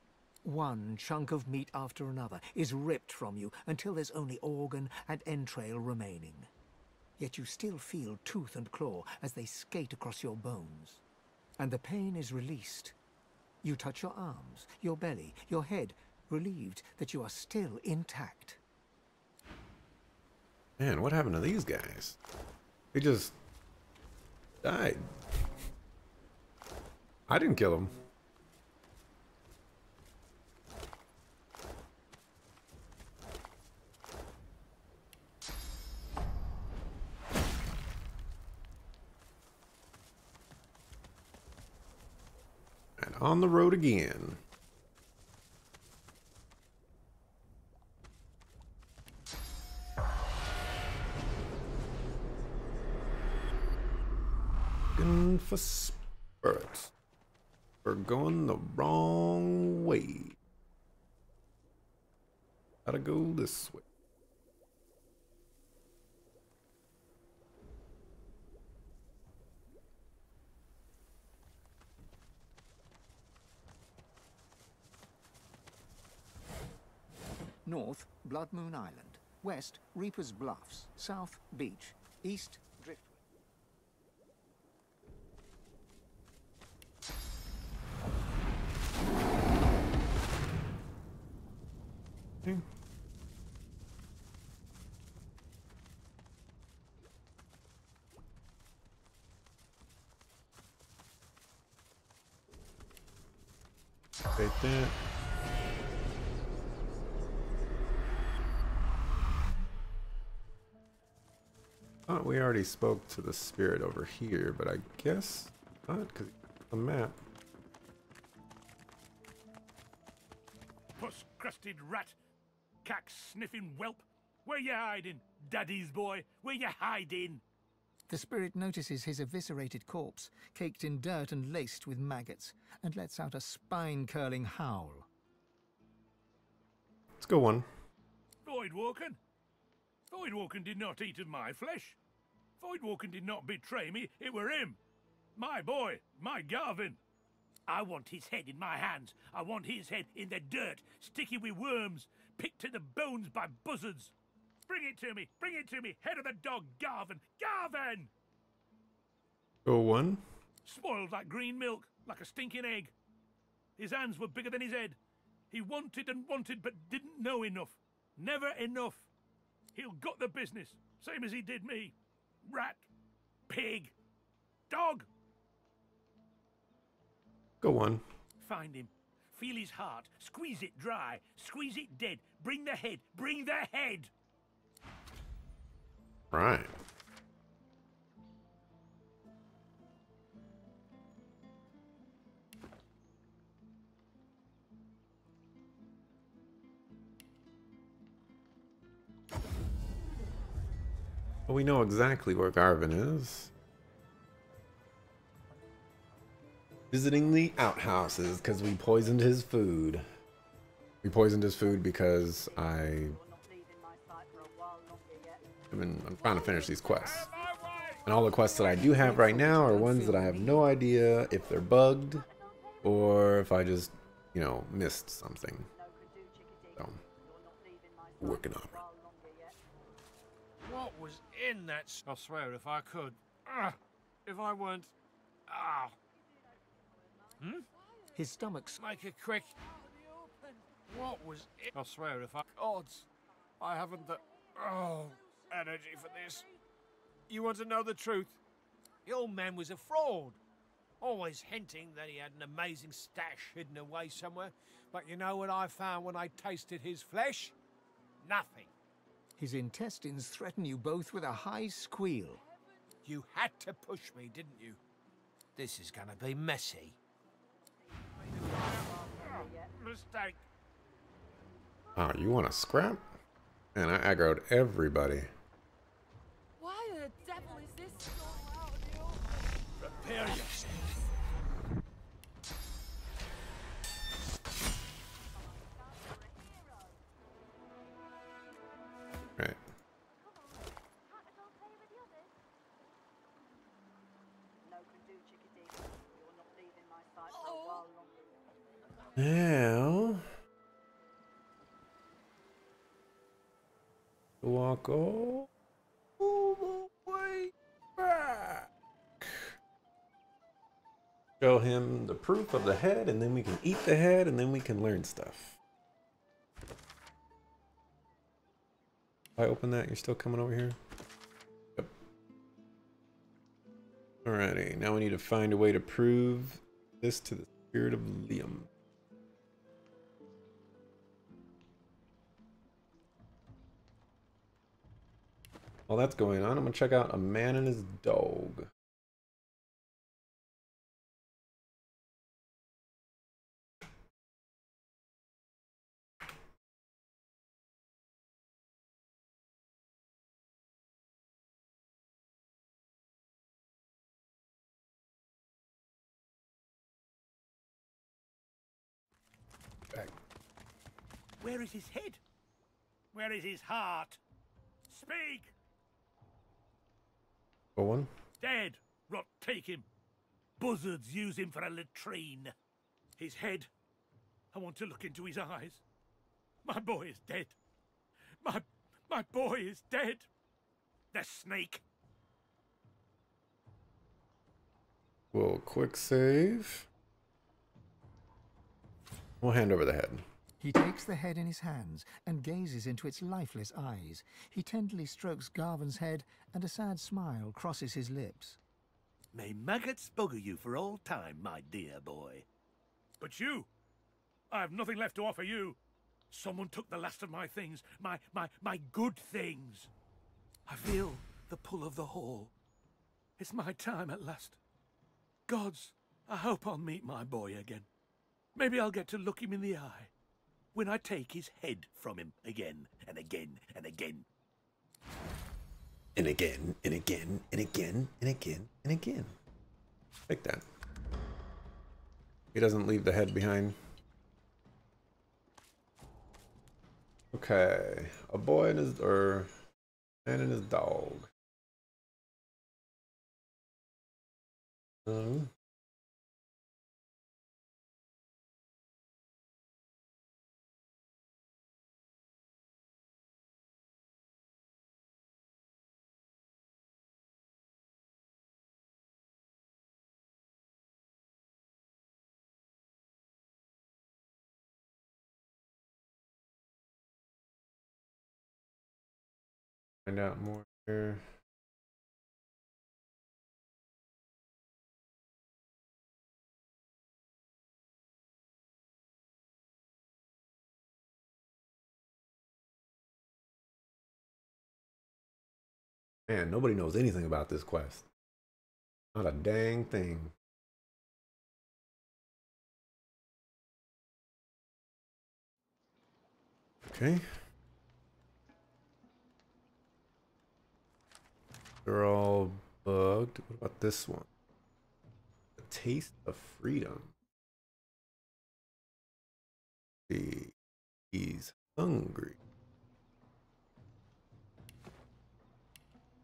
One chunk of meat after another is ripped from you until there's only organ and entrail remaining. Yet you still feel tooth and claw as they skate across your bones. And the pain is released. You touch your arms, your belly, your head, relieved that you are still intact. Man, what happened to these guys? They just died. I didn't kill them. And on the road again. Looking for spirits. We're going the wrong way. Gotta go this way. North, Blood Moon Island. West, Reaper's Bluffs. South, Beach. East, Driftwood. Take that. We already spoke to the spirit over here, but I guess not, because the map. Puss-crusted rat, cack-sniffing whelp. Where you hiding, daddy's boy? Where you hiding? The spirit notices his eviscerated corpse, caked in dirt and laced with maggots, and lets out a spine-curling howl. Let's go one. Voidwoken? Voidwoken did not eat of my flesh. Voidwoken did not betray me. It were him. My boy, my Garvin. I want his head in my hands. I want his head in the dirt, sticky with worms, picked to the bones by buzzards. Bring it to me! Bring it to me! Head of the dog, Garvin! Garvin! Go one. Spoiled like green milk, like a stinking egg. His hands were bigger than his head. He wanted and wanted, but didn't know enough. Never enough. He'll got the business, same as he did me. Rat. Pig. Dog. Go one. Find him. Feel his heart. Squeeze it dry. Squeeze it dead. Bring the head. Bring the head! Right. Well, we know exactly where Garvin is. Visiting the outhouses because we poisoned his food. We poisoned his food because I'm trying to finish these quests. And all the quests that I do have right now are ones that I have no idea if they're bugged or if I just, you know, missed something. So, working on it. What was in that? I swear, if I could. If I weren't. Ah. His stomach's... Make it quick. What was it? I swear, if I... Odds. I haven't the... energy for this. You want to know the truth? The old man was a fraud. Always hinting that he had an amazing stash hidden away somewhere. But you know what I found when I tasted his flesh? Nothing. His intestines threaten you both with a high squeal. You had to push me, didn't you? This is gonna be messy. Mistake. Oh, you want to scrap? Man, I aggroed everybody. Why the devil is this going out in the open? Prepare yourself. Right. No can do, chickadee. You're not leaving my sight for a while longer. Now, walk all the way back. Show him the proof of the head, and then we can eat the head, and then we can learn stuff. If I open that, you're still coming over here? Yep. Alrighty, now we need to find a way to prove this to the spirit of Liam. While that's going on, I'm gonna check out a man and his dog. Where is his head? Where is his heart? Speak! Go one. Dead. Rot, take him. Buzzards use him for a latrine. His head. I want to look into his eyes. My boy is dead. My boy is dead. The snake. We'll quick save. We'll hand over the head. He takes the head in his hands and gazes into its lifeless eyes. He tenderly strokes Garvin's head, and a sad smile crosses his lips. May maggots bugger you for all time, my dear boy. But you! I have nothing left to offer you. Someone took the last of my things, my good things. I feel the pull of the hall. It's my time at last. Gods, I hope I'll meet my boy again. Maybe I'll get to look him in the eye when I take his head from him again and again and again. And again, and again, and again, and again, and again. Like that. He doesn't leave the head behind. Okay. A boy and his, or man and his dog. Find out more here. Man, nobody knows anything about this quest. Not a dang thing. Okay. They're all bugged. What about this one? The taste of freedom. See, he's hungry.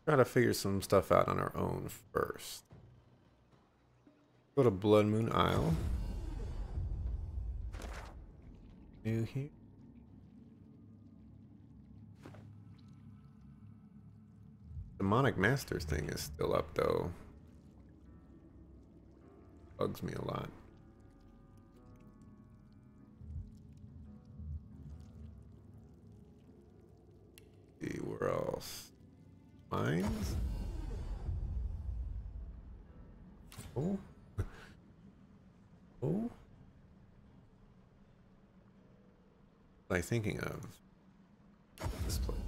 Try to figure some stuff out on our own first. Go to Blood Moon Isle. New here. Demonic Masters thing is still up though. Bugs me a lot. See where else? Mines? Oh. Oh. What am I thinking of? This place.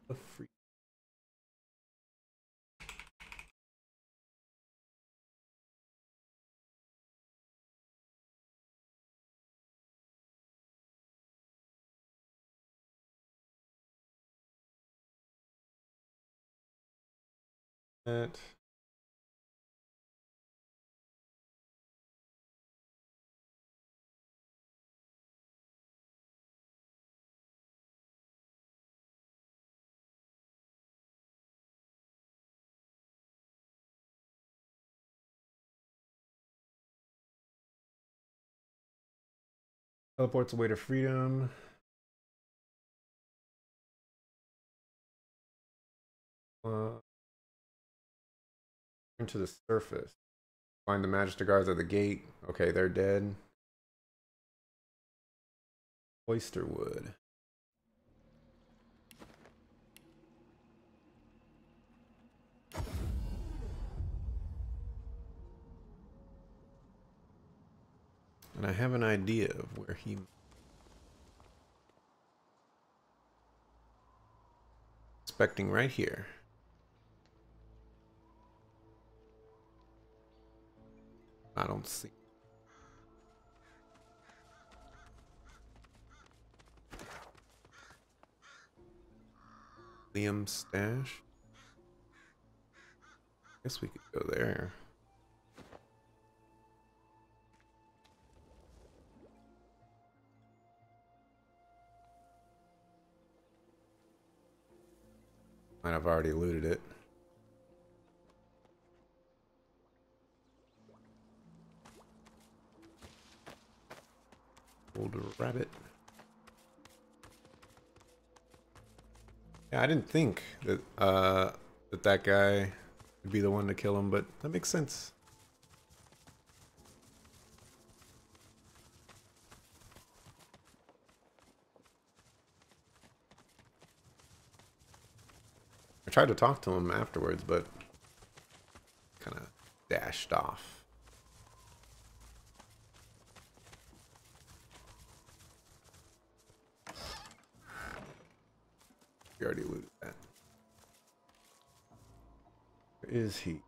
The free. That. Teleports away to freedom. Into the surface. Find the Magister guards at the gate. Okay, they're dead. Oyster wood. And I have an idea of where he... Expecting right here. I don't see. Liam's stash. Guess we could go there. Might have already looted it. Older rabbit. Yeah, I didn't think that that guy would be the one to kill him, but that makes sense. I tried to talk to him afterwards, but kind of dashed off. We already looted that. Where is he?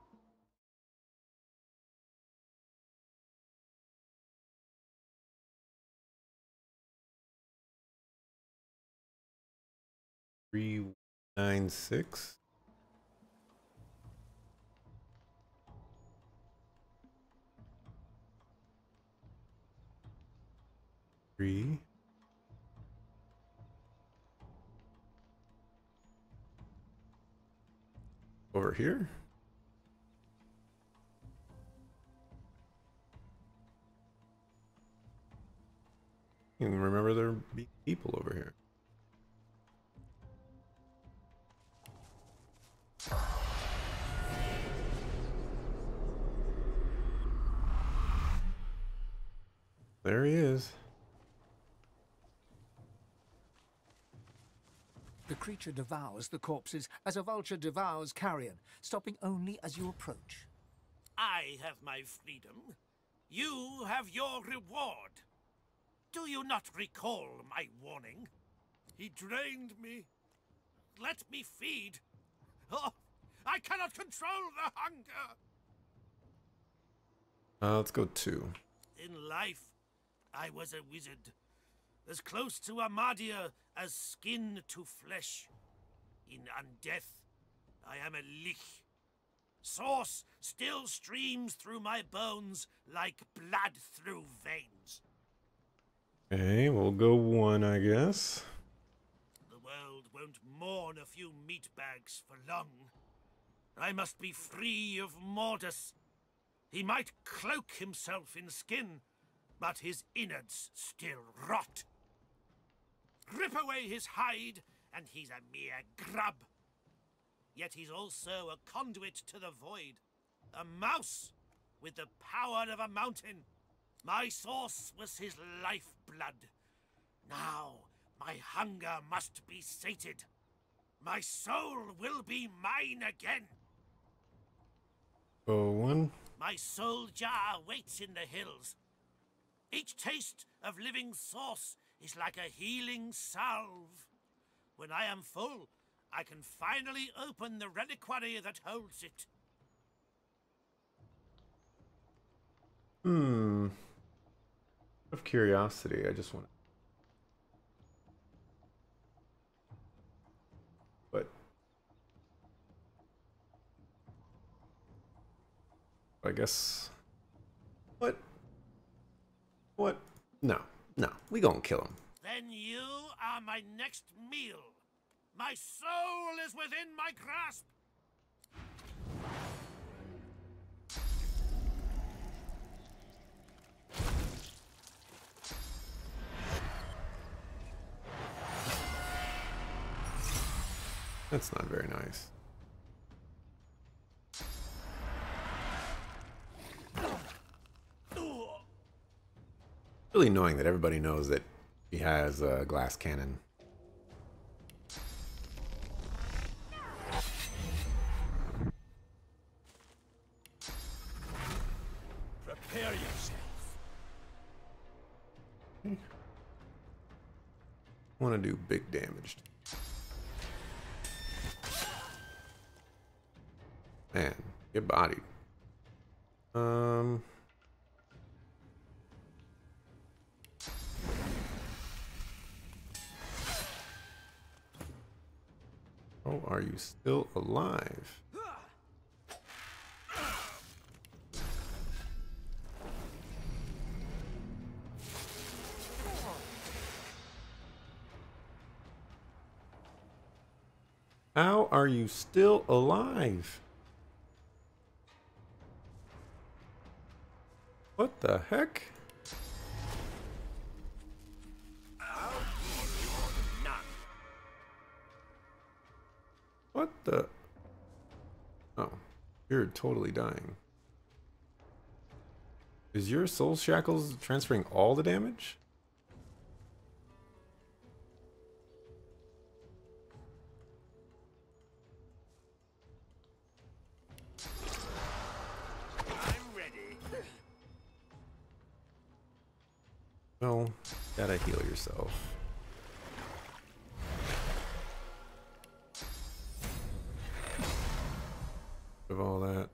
Three 9-6. Three. Over here. You can remember there be people over here. There he is. The creature devours the corpses as a vulture devours carrion, stopping only as you approach. I have my freedom. You have your reward. Do you not recall my warning? He drained me. Let me feed. Oh, I cannot control the hunger. Let's go 2. In life, I was a wizard. As close to Amadia as skin to flesh. In undeath, I am a lich. Source still streams through my bones like blood through veins. Okay, we'll go 1, I guess. The world won't mourn a few meat bags for long. I must be free of Mordus. He might cloak himself in skin, but his innards still rot. Rip away his hide, and he's a mere grub. Yet he's also a conduit to the void, a mouse with the power of a mountain. My source was his lifeblood. Now my hunger must be sated. My soul will be mine again. Oh, one. My soul jar waits in the hills. Each taste of living source is like a healing salve. When I am full, I can finally open the reliquary that holds it. Out of curiosity, I just want to. But I guess. What? No. We gonna kill him. Then you are my next meal. My soul is within my grasp. That's not very nice. Really annoying that everybody knows that he has a glass cannon. Prepare yourself. Want to do big damage. Man, get bodied. Oh, are you still alive? How are you still alive? What the heck? What the? Oh, you're totally dying. Is your soul shackles transferring all the damage? I'm ready. No, gotta heal yourself. Of all that.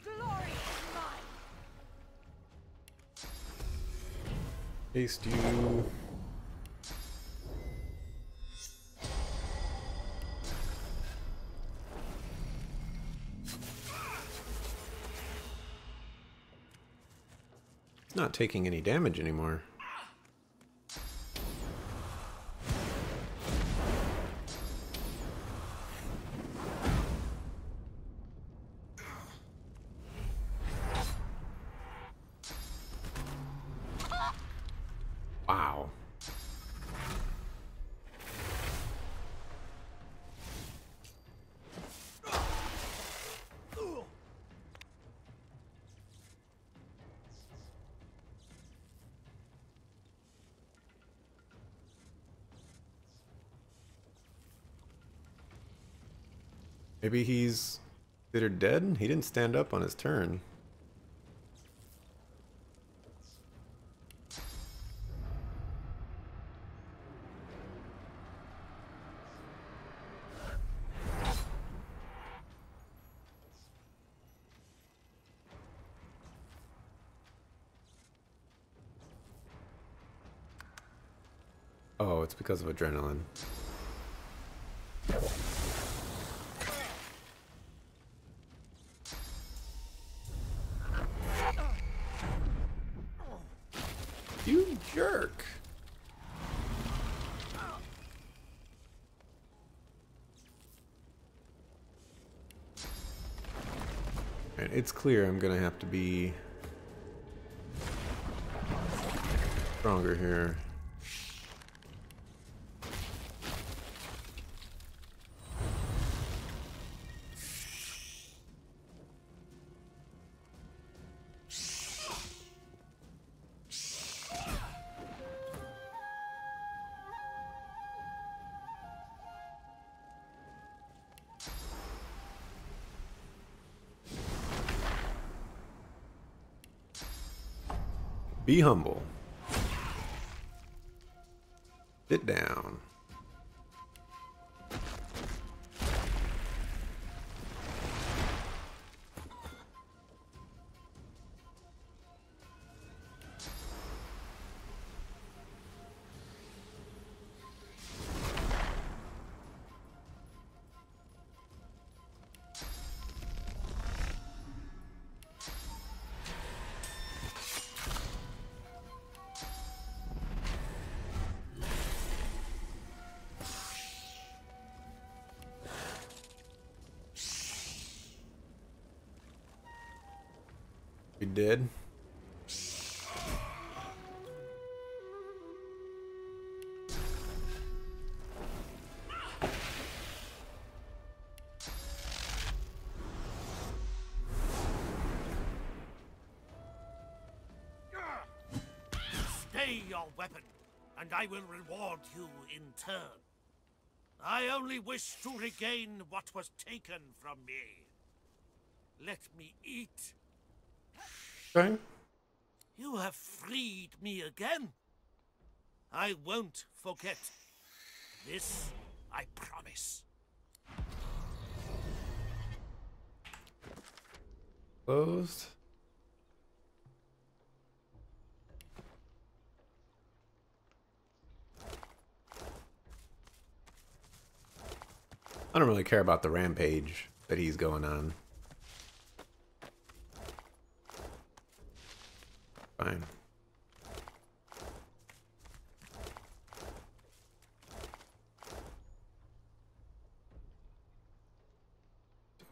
Glory is mine. Haste you. It's not taking any damage anymore. Wow. Maybe he's considered dead? He didn't stand up on his turn. Oh, it's because of adrenaline. You jerk. And it's clear I'm gonna have to be stronger here. Be humble. Sit down. We did. Stay your weapon, and I will reward you in turn. I only wish to regain what was taken from me. Let me eat. Okay. You have freed me again. I won't forget. This I promise. Closed. I don't really care about the rampage that he's going on. Fine.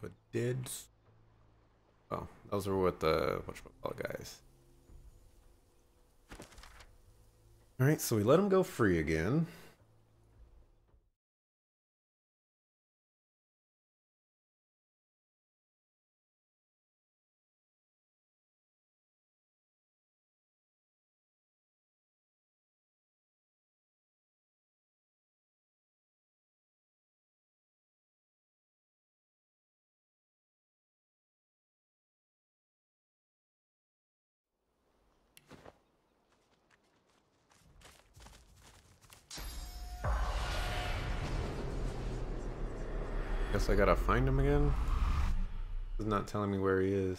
What did? Oh, those were with the whatchamacallit guys. All right, so we let him go free again. Guess I gotta find him again. It's not telling me where he is.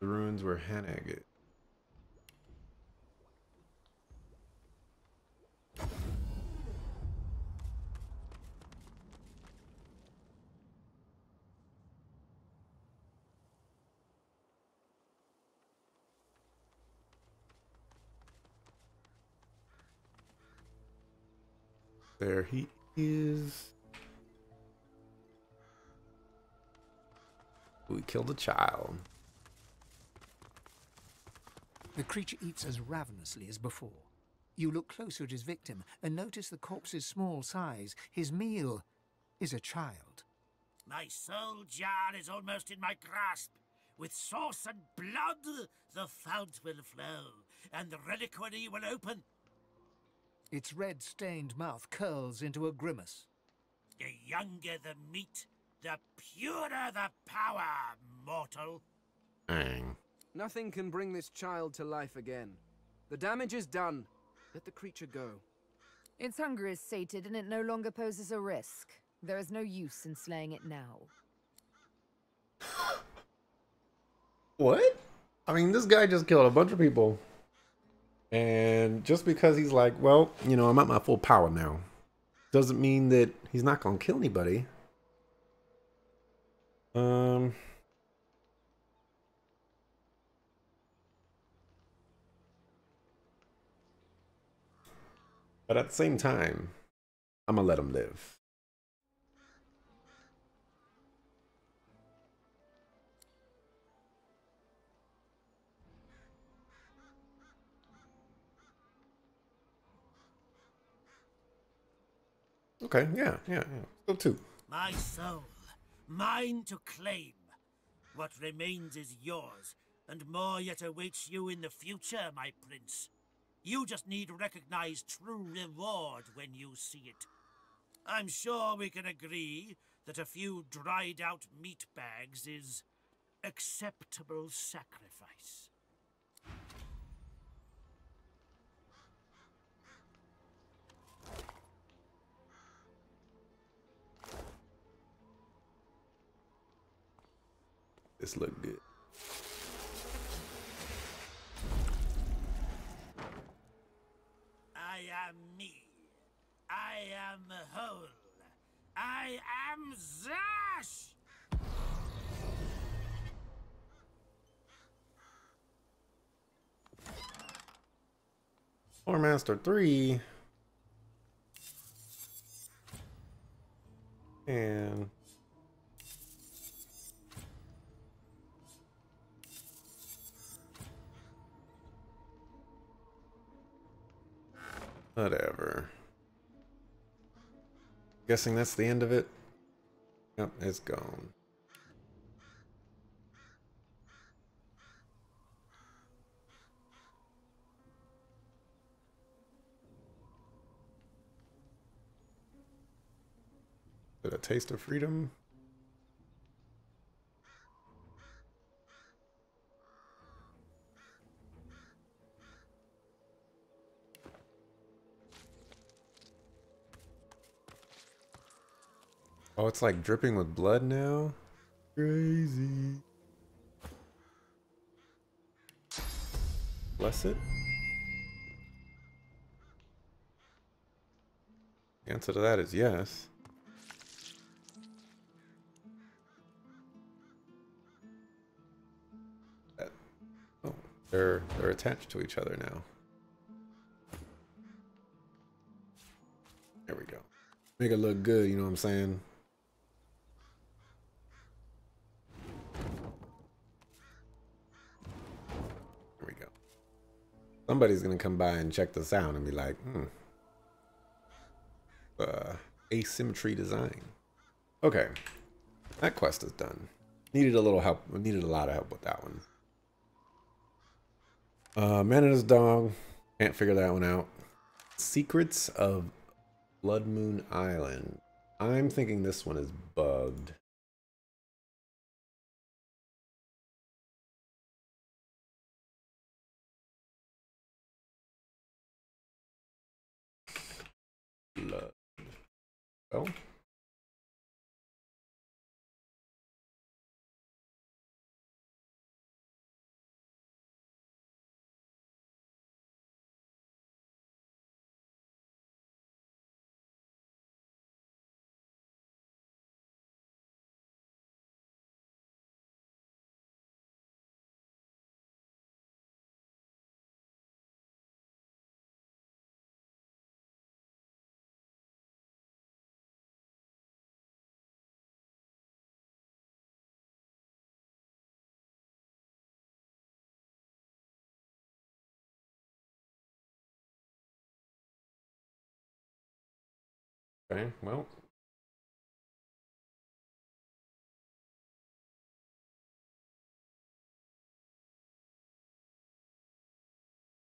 The ruins where Hanag is. There he is. We killed a child. The creature eats as ravenously as before. You look closer at his victim and notice the corpse's small size. His meal is a child. My soul jar is almost in my grasp. With sauce and blood, the fount will flow, and the reliquary will open. Its red-stained mouth curls into a grimace. The younger the meat, the purer the power, mortal. Dang. Nothing can bring this child to life again. The damage is done. Let the creature go. Its hunger is sated and it no longer poses a risk. There is no use in slaying it now. What? I mean, this guy just killed a bunch of people. And just because he's like, well, you know, I'm at my full power now, doesn't mean that he's not gonna kill anybody. But at the same time, I'm gonna let him live. Okay, yeah. Go 2. My soul, mine to claim. What remains is yours, and more yet awaits you in the future, my prince. You just need to recognize true reward when you see it. I'm sure we can agree that a few dried-out meat bags is acceptable sacrifice. This look good. I am me. I am whole. I am Zash! Lore Master 3. And whatever. Guessing that's the end of it. Yep, it's gone. Is it a taste of freedom? Oh, it's like dripping with blood now? Crazy. Bless it. The answer to that is yes. Oh, they're attached to each other now. There we go. Make it look good, you know what I'm saying? There we go. Somebody's gonna come by and check this out and be like, asymmetry design. Okay. That quest is done. Needed a little help. Needed a lot of help with that one. Man and his dog. Can't figure that one out. Secrets of Blood Moon Island. I'm thinking this one is bugged. Blood. Oh. Okay, well.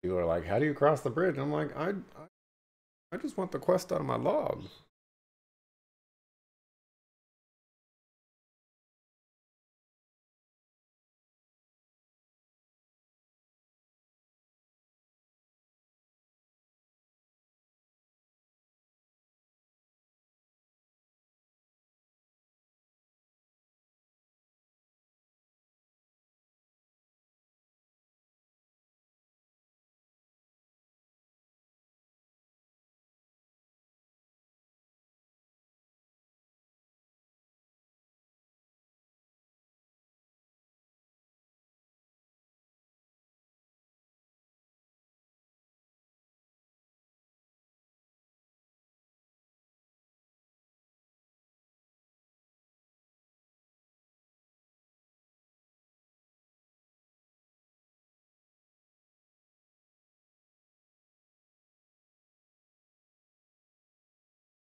People are like, how do you cross the bridge? I'm like, I just want the quest out of my log.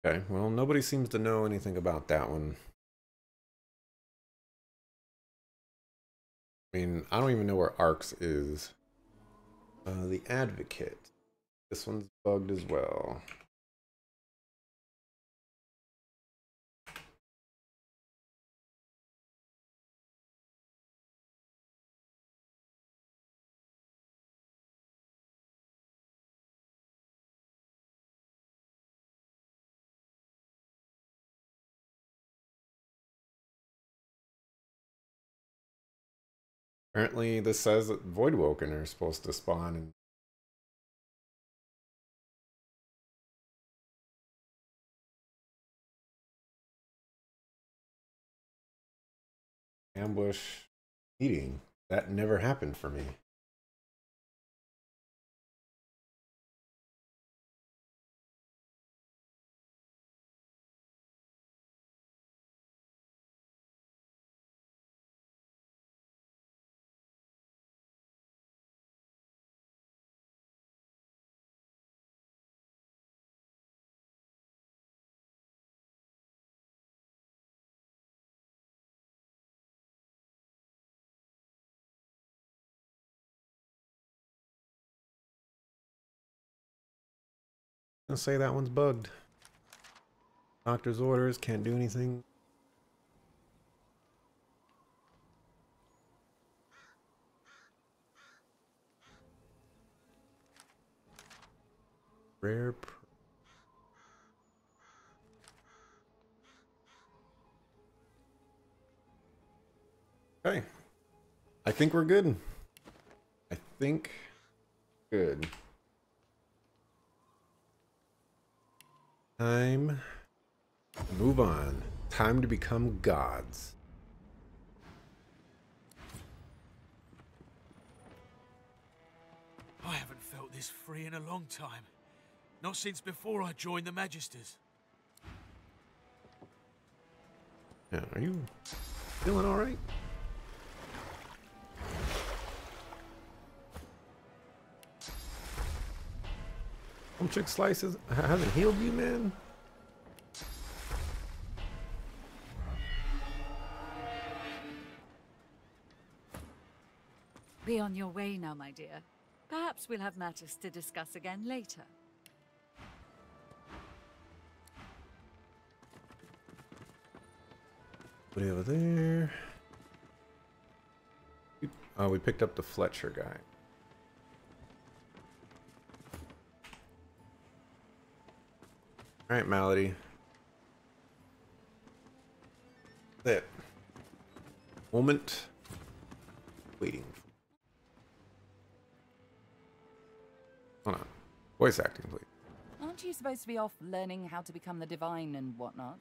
Okay, well, nobody seems to know anything about that one. I mean, I don't even know where Arx is. The Advocate. This one's bugged as well. Apparently, this says that Voidwoken are supposed to spawn in. Ambush meeting. That never happened for me. I'll say that one's bugged. Doctor's orders, can't do anything. Rare. Okay. I think we're good. I think good. Time to move on. Time to become gods. I haven't felt this free in a long time. Not since before I joined the Magisters. Yeah, are you feeling all right? Some chick slices haven't healed you, man. Be on your way now, my dear. Perhaps we'll have matters to discuss again later. Put it over there. Oh, we picked up the Fletcher guy. All right, Malady. That moment waiting. Hold on. Voice acting, please. Aren't you supposed to be off learning how to become the divine and whatnot?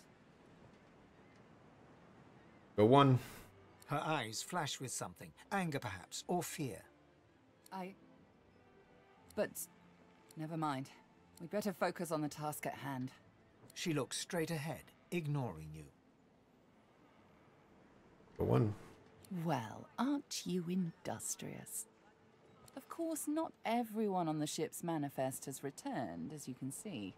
Go one. Her eyes flash with something. Anger, perhaps, or fear. But never mind. We'd better focus on the task at hand. She looks straight ahead, ignoring you. Go one. Well, aren't you industrious? Of course, not everyone on the ship's manifest has returned, as you can see.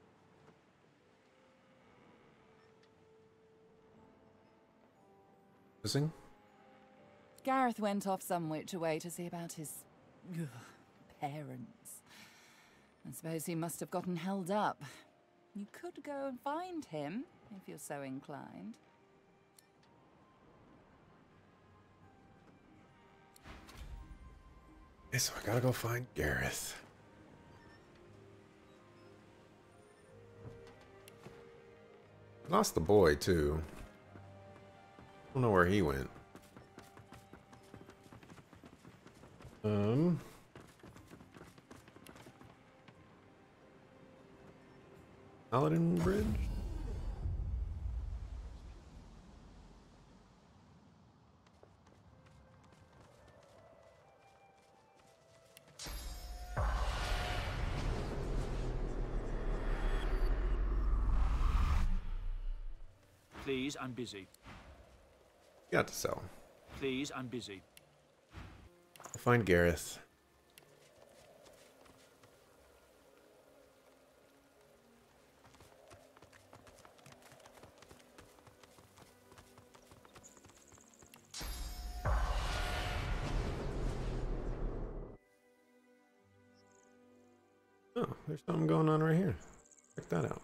Missing? Gareth went off some which away to see about his parents. I suppose he must have gotten held up. You could go and find him, if you're so inclined. Okay, so I gotta go find Gareth. Lost the boy, too. Don't know where he went. Paladin Bridge? Please, I'm busy. Got to sell. Please, I'm busy. I'll find Gareth. there's something going on right here. Check that out.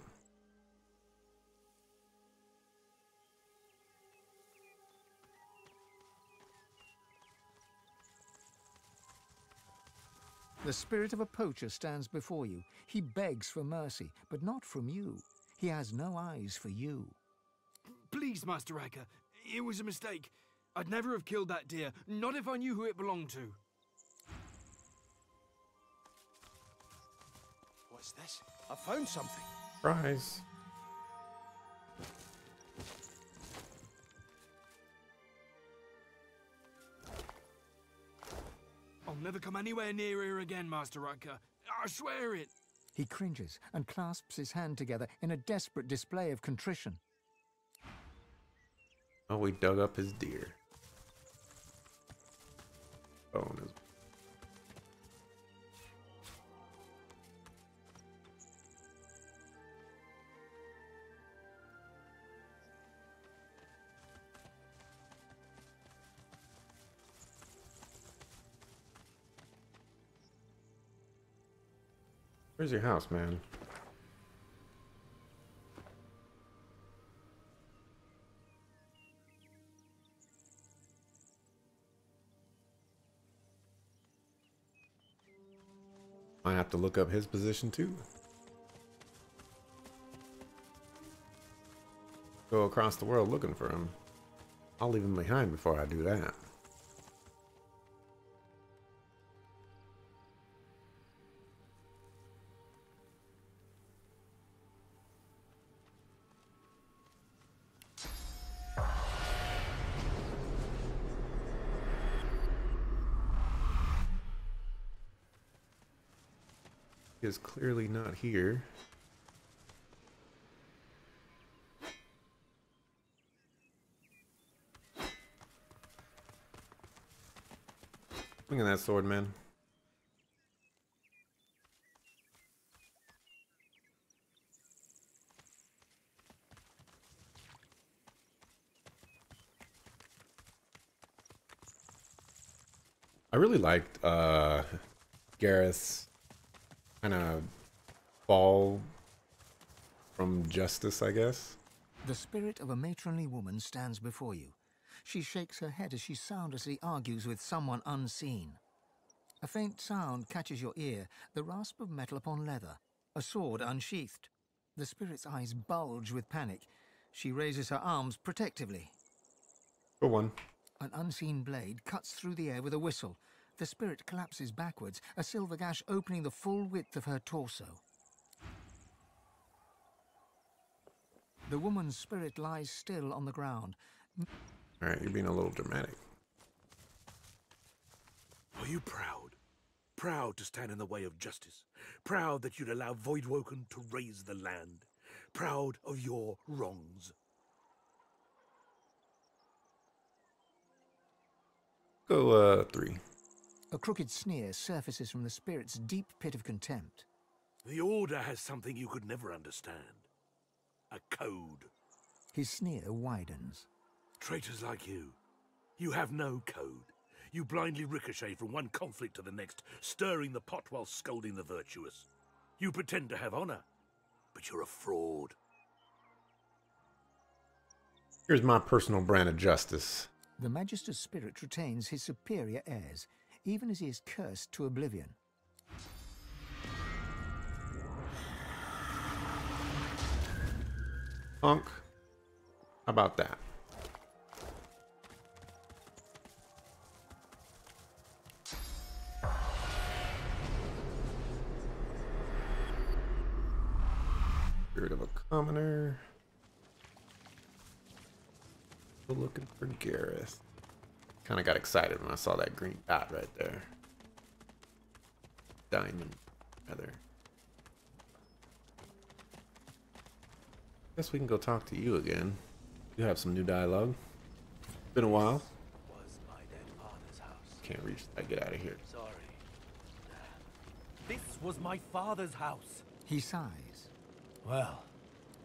The spirit of a poacher stands before you. He begs for mercy, but not from you. He has no eyes for you. Please, Master Riker, it was a mistake. I'd never have killed that deer, not if I knew who it belonged to. What's this? I found something. Surprise. I'll never come anywhere near here again, Master Riker. I swear it. He cringes and clasps his hand together in a desperate display of contrition. Oh, we dug up his deer. Bone is. Where's your house, man? I have to look up his position too. Go across the world looking for him. I'll leave him behind before I do that. He is clearly not here. Look at that sword, man. I really liked Gareth's kind of fall from justice, I guess. The spirit of a matronly woman stands before you. She shakes her head as she soundlessly argues with someone unseen. A faint sound catches your ear, the rasp of metal upon leather, a sword unsheathed. The spirit's eyes bulge with panic. She raises her arms protectively. For one. An unseen blade cuts through the air with a whistle. The spirit collapses backwards, a silver gash opening the full width of her torso. The woman's spirit lies still on the ground. Alright, you're being a little dramatic. Are you proud? Proud to stand in the way of justice? Proud that you'd allow Voidwoken to raise the land? Proud of your wrongs? Go, 3. A crooked sneer surfaces from the spirit's deep pit of contempt. The Order has something you could never understand. A code. His sneer widens. Traitors like you. You have no code. You blindly ricochet from one conflict to the next, stirring the pot while scolding the virtuous. You pretend to have honor, but you're a fraud. Here's my personal brand of justice. The Magister's spirit retains his superior airs, even as he is cursed to oblivion. Punk. How about that? Spirit of a commoner. Still looking for Gareth. Kind of got excited when I saw that green dot right there. Diamond, rather. Guess we can go talk to you again. You have some new dialogue. Been a while. Was my dead father's house. Can't reach that. Get out of here. Sorry. This was my father's house. He sighs. Well,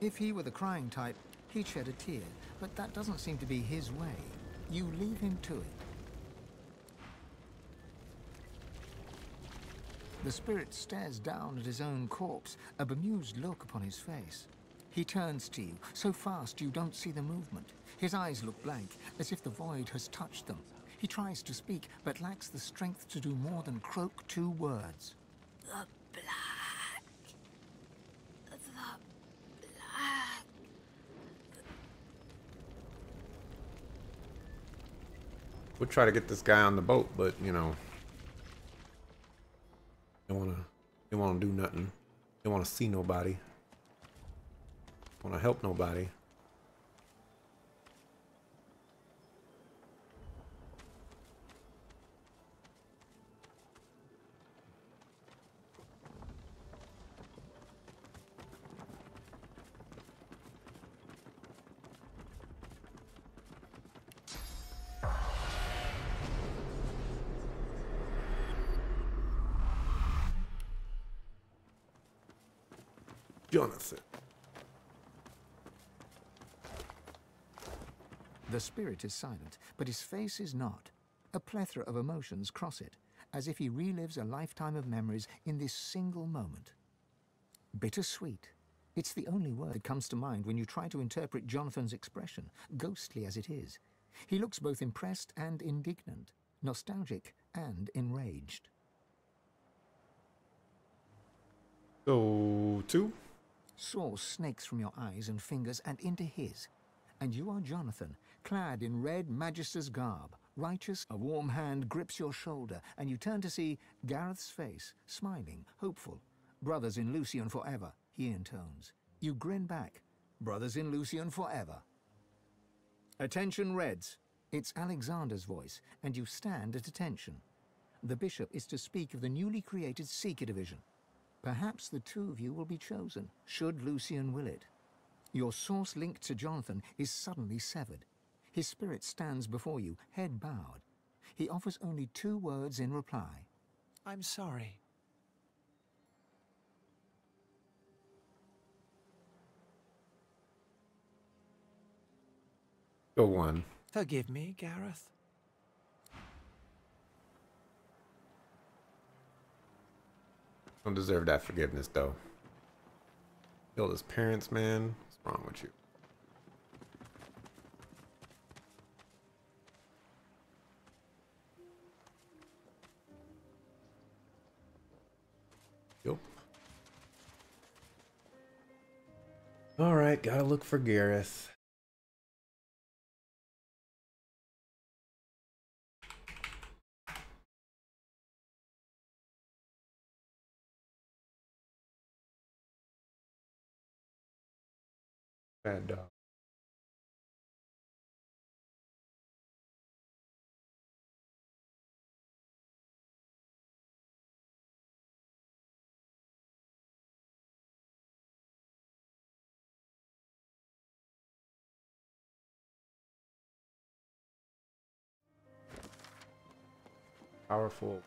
if he were the crying type, he'd shed a tear, but that doesn't seem to be his way. You leave him to it. The spirit stares down at his own corpse, a bemused look upon his face. He turns to you, so fast you don't see the movement. His eyes look blank, as if the void has touched them. He tries to speak, but lacks the strength to do more than croak 2 words. The black. The black. We'll try to get this guy on the boat, but you know, don't wanna do nothing. Don't wanna see nobody. Don't wanna help nobody. Jonathan. The spirit is silent, but his face is not. A plethora of emotions cross it, as if he relives a lifetime of memories in this single moment. Bittersweet. It's the only word that comes to mind when you try to interpret Jonathan's expression, ghostly as it is. He looks both impressed and indignant, nostalgic and enraged. So, 2? Sauce snakes from your eyes and fingers and into his. And you are Jonathan, clad in red Magister's garb. Righteous, a warm hand grips your shoulder, and you turn to see Gareth's face, smiling, hopeful. Brothers in Lucian forever, he intones. You grin back. Brothers in Lucian forever. Attention, Reds. It's Alexander's voice, and you stand at attention. The bishop is to speak of the newly created Seeker Division. Perhaps the 2 of you will be chosen, should Lucian will it. Your source link to Jonathan is suddenly severed. His spirit stands before you, head bowed. He offers only 2 words in reply. I'm sorry. Go on. Forgive me, Gareth. Don't deserve that forgiveness, though. Killed his parents, man. What's wrong with you? Yup. Alright, gotta look for Gareth. Bad dog. Powerful.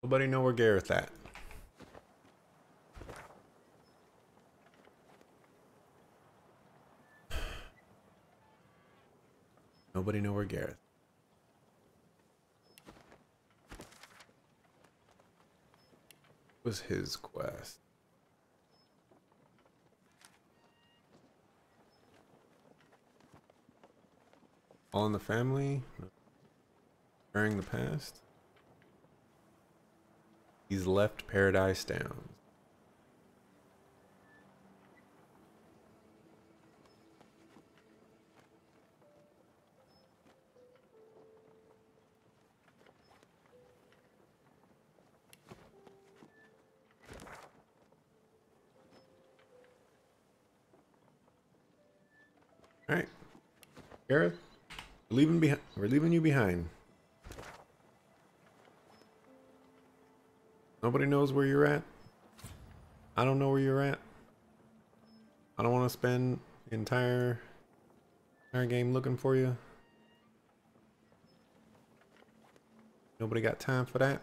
Nobody know where Gareth at. Nobody know where Gareth. Was his quest. All in the family? Burying the past? He's left Paradise Downs. Alright. Gareth, we're leaving you behind. Nobody knows where you're at. I don't know where you're at. I don't want to spend the entire game looking for you. Nobody got time for that.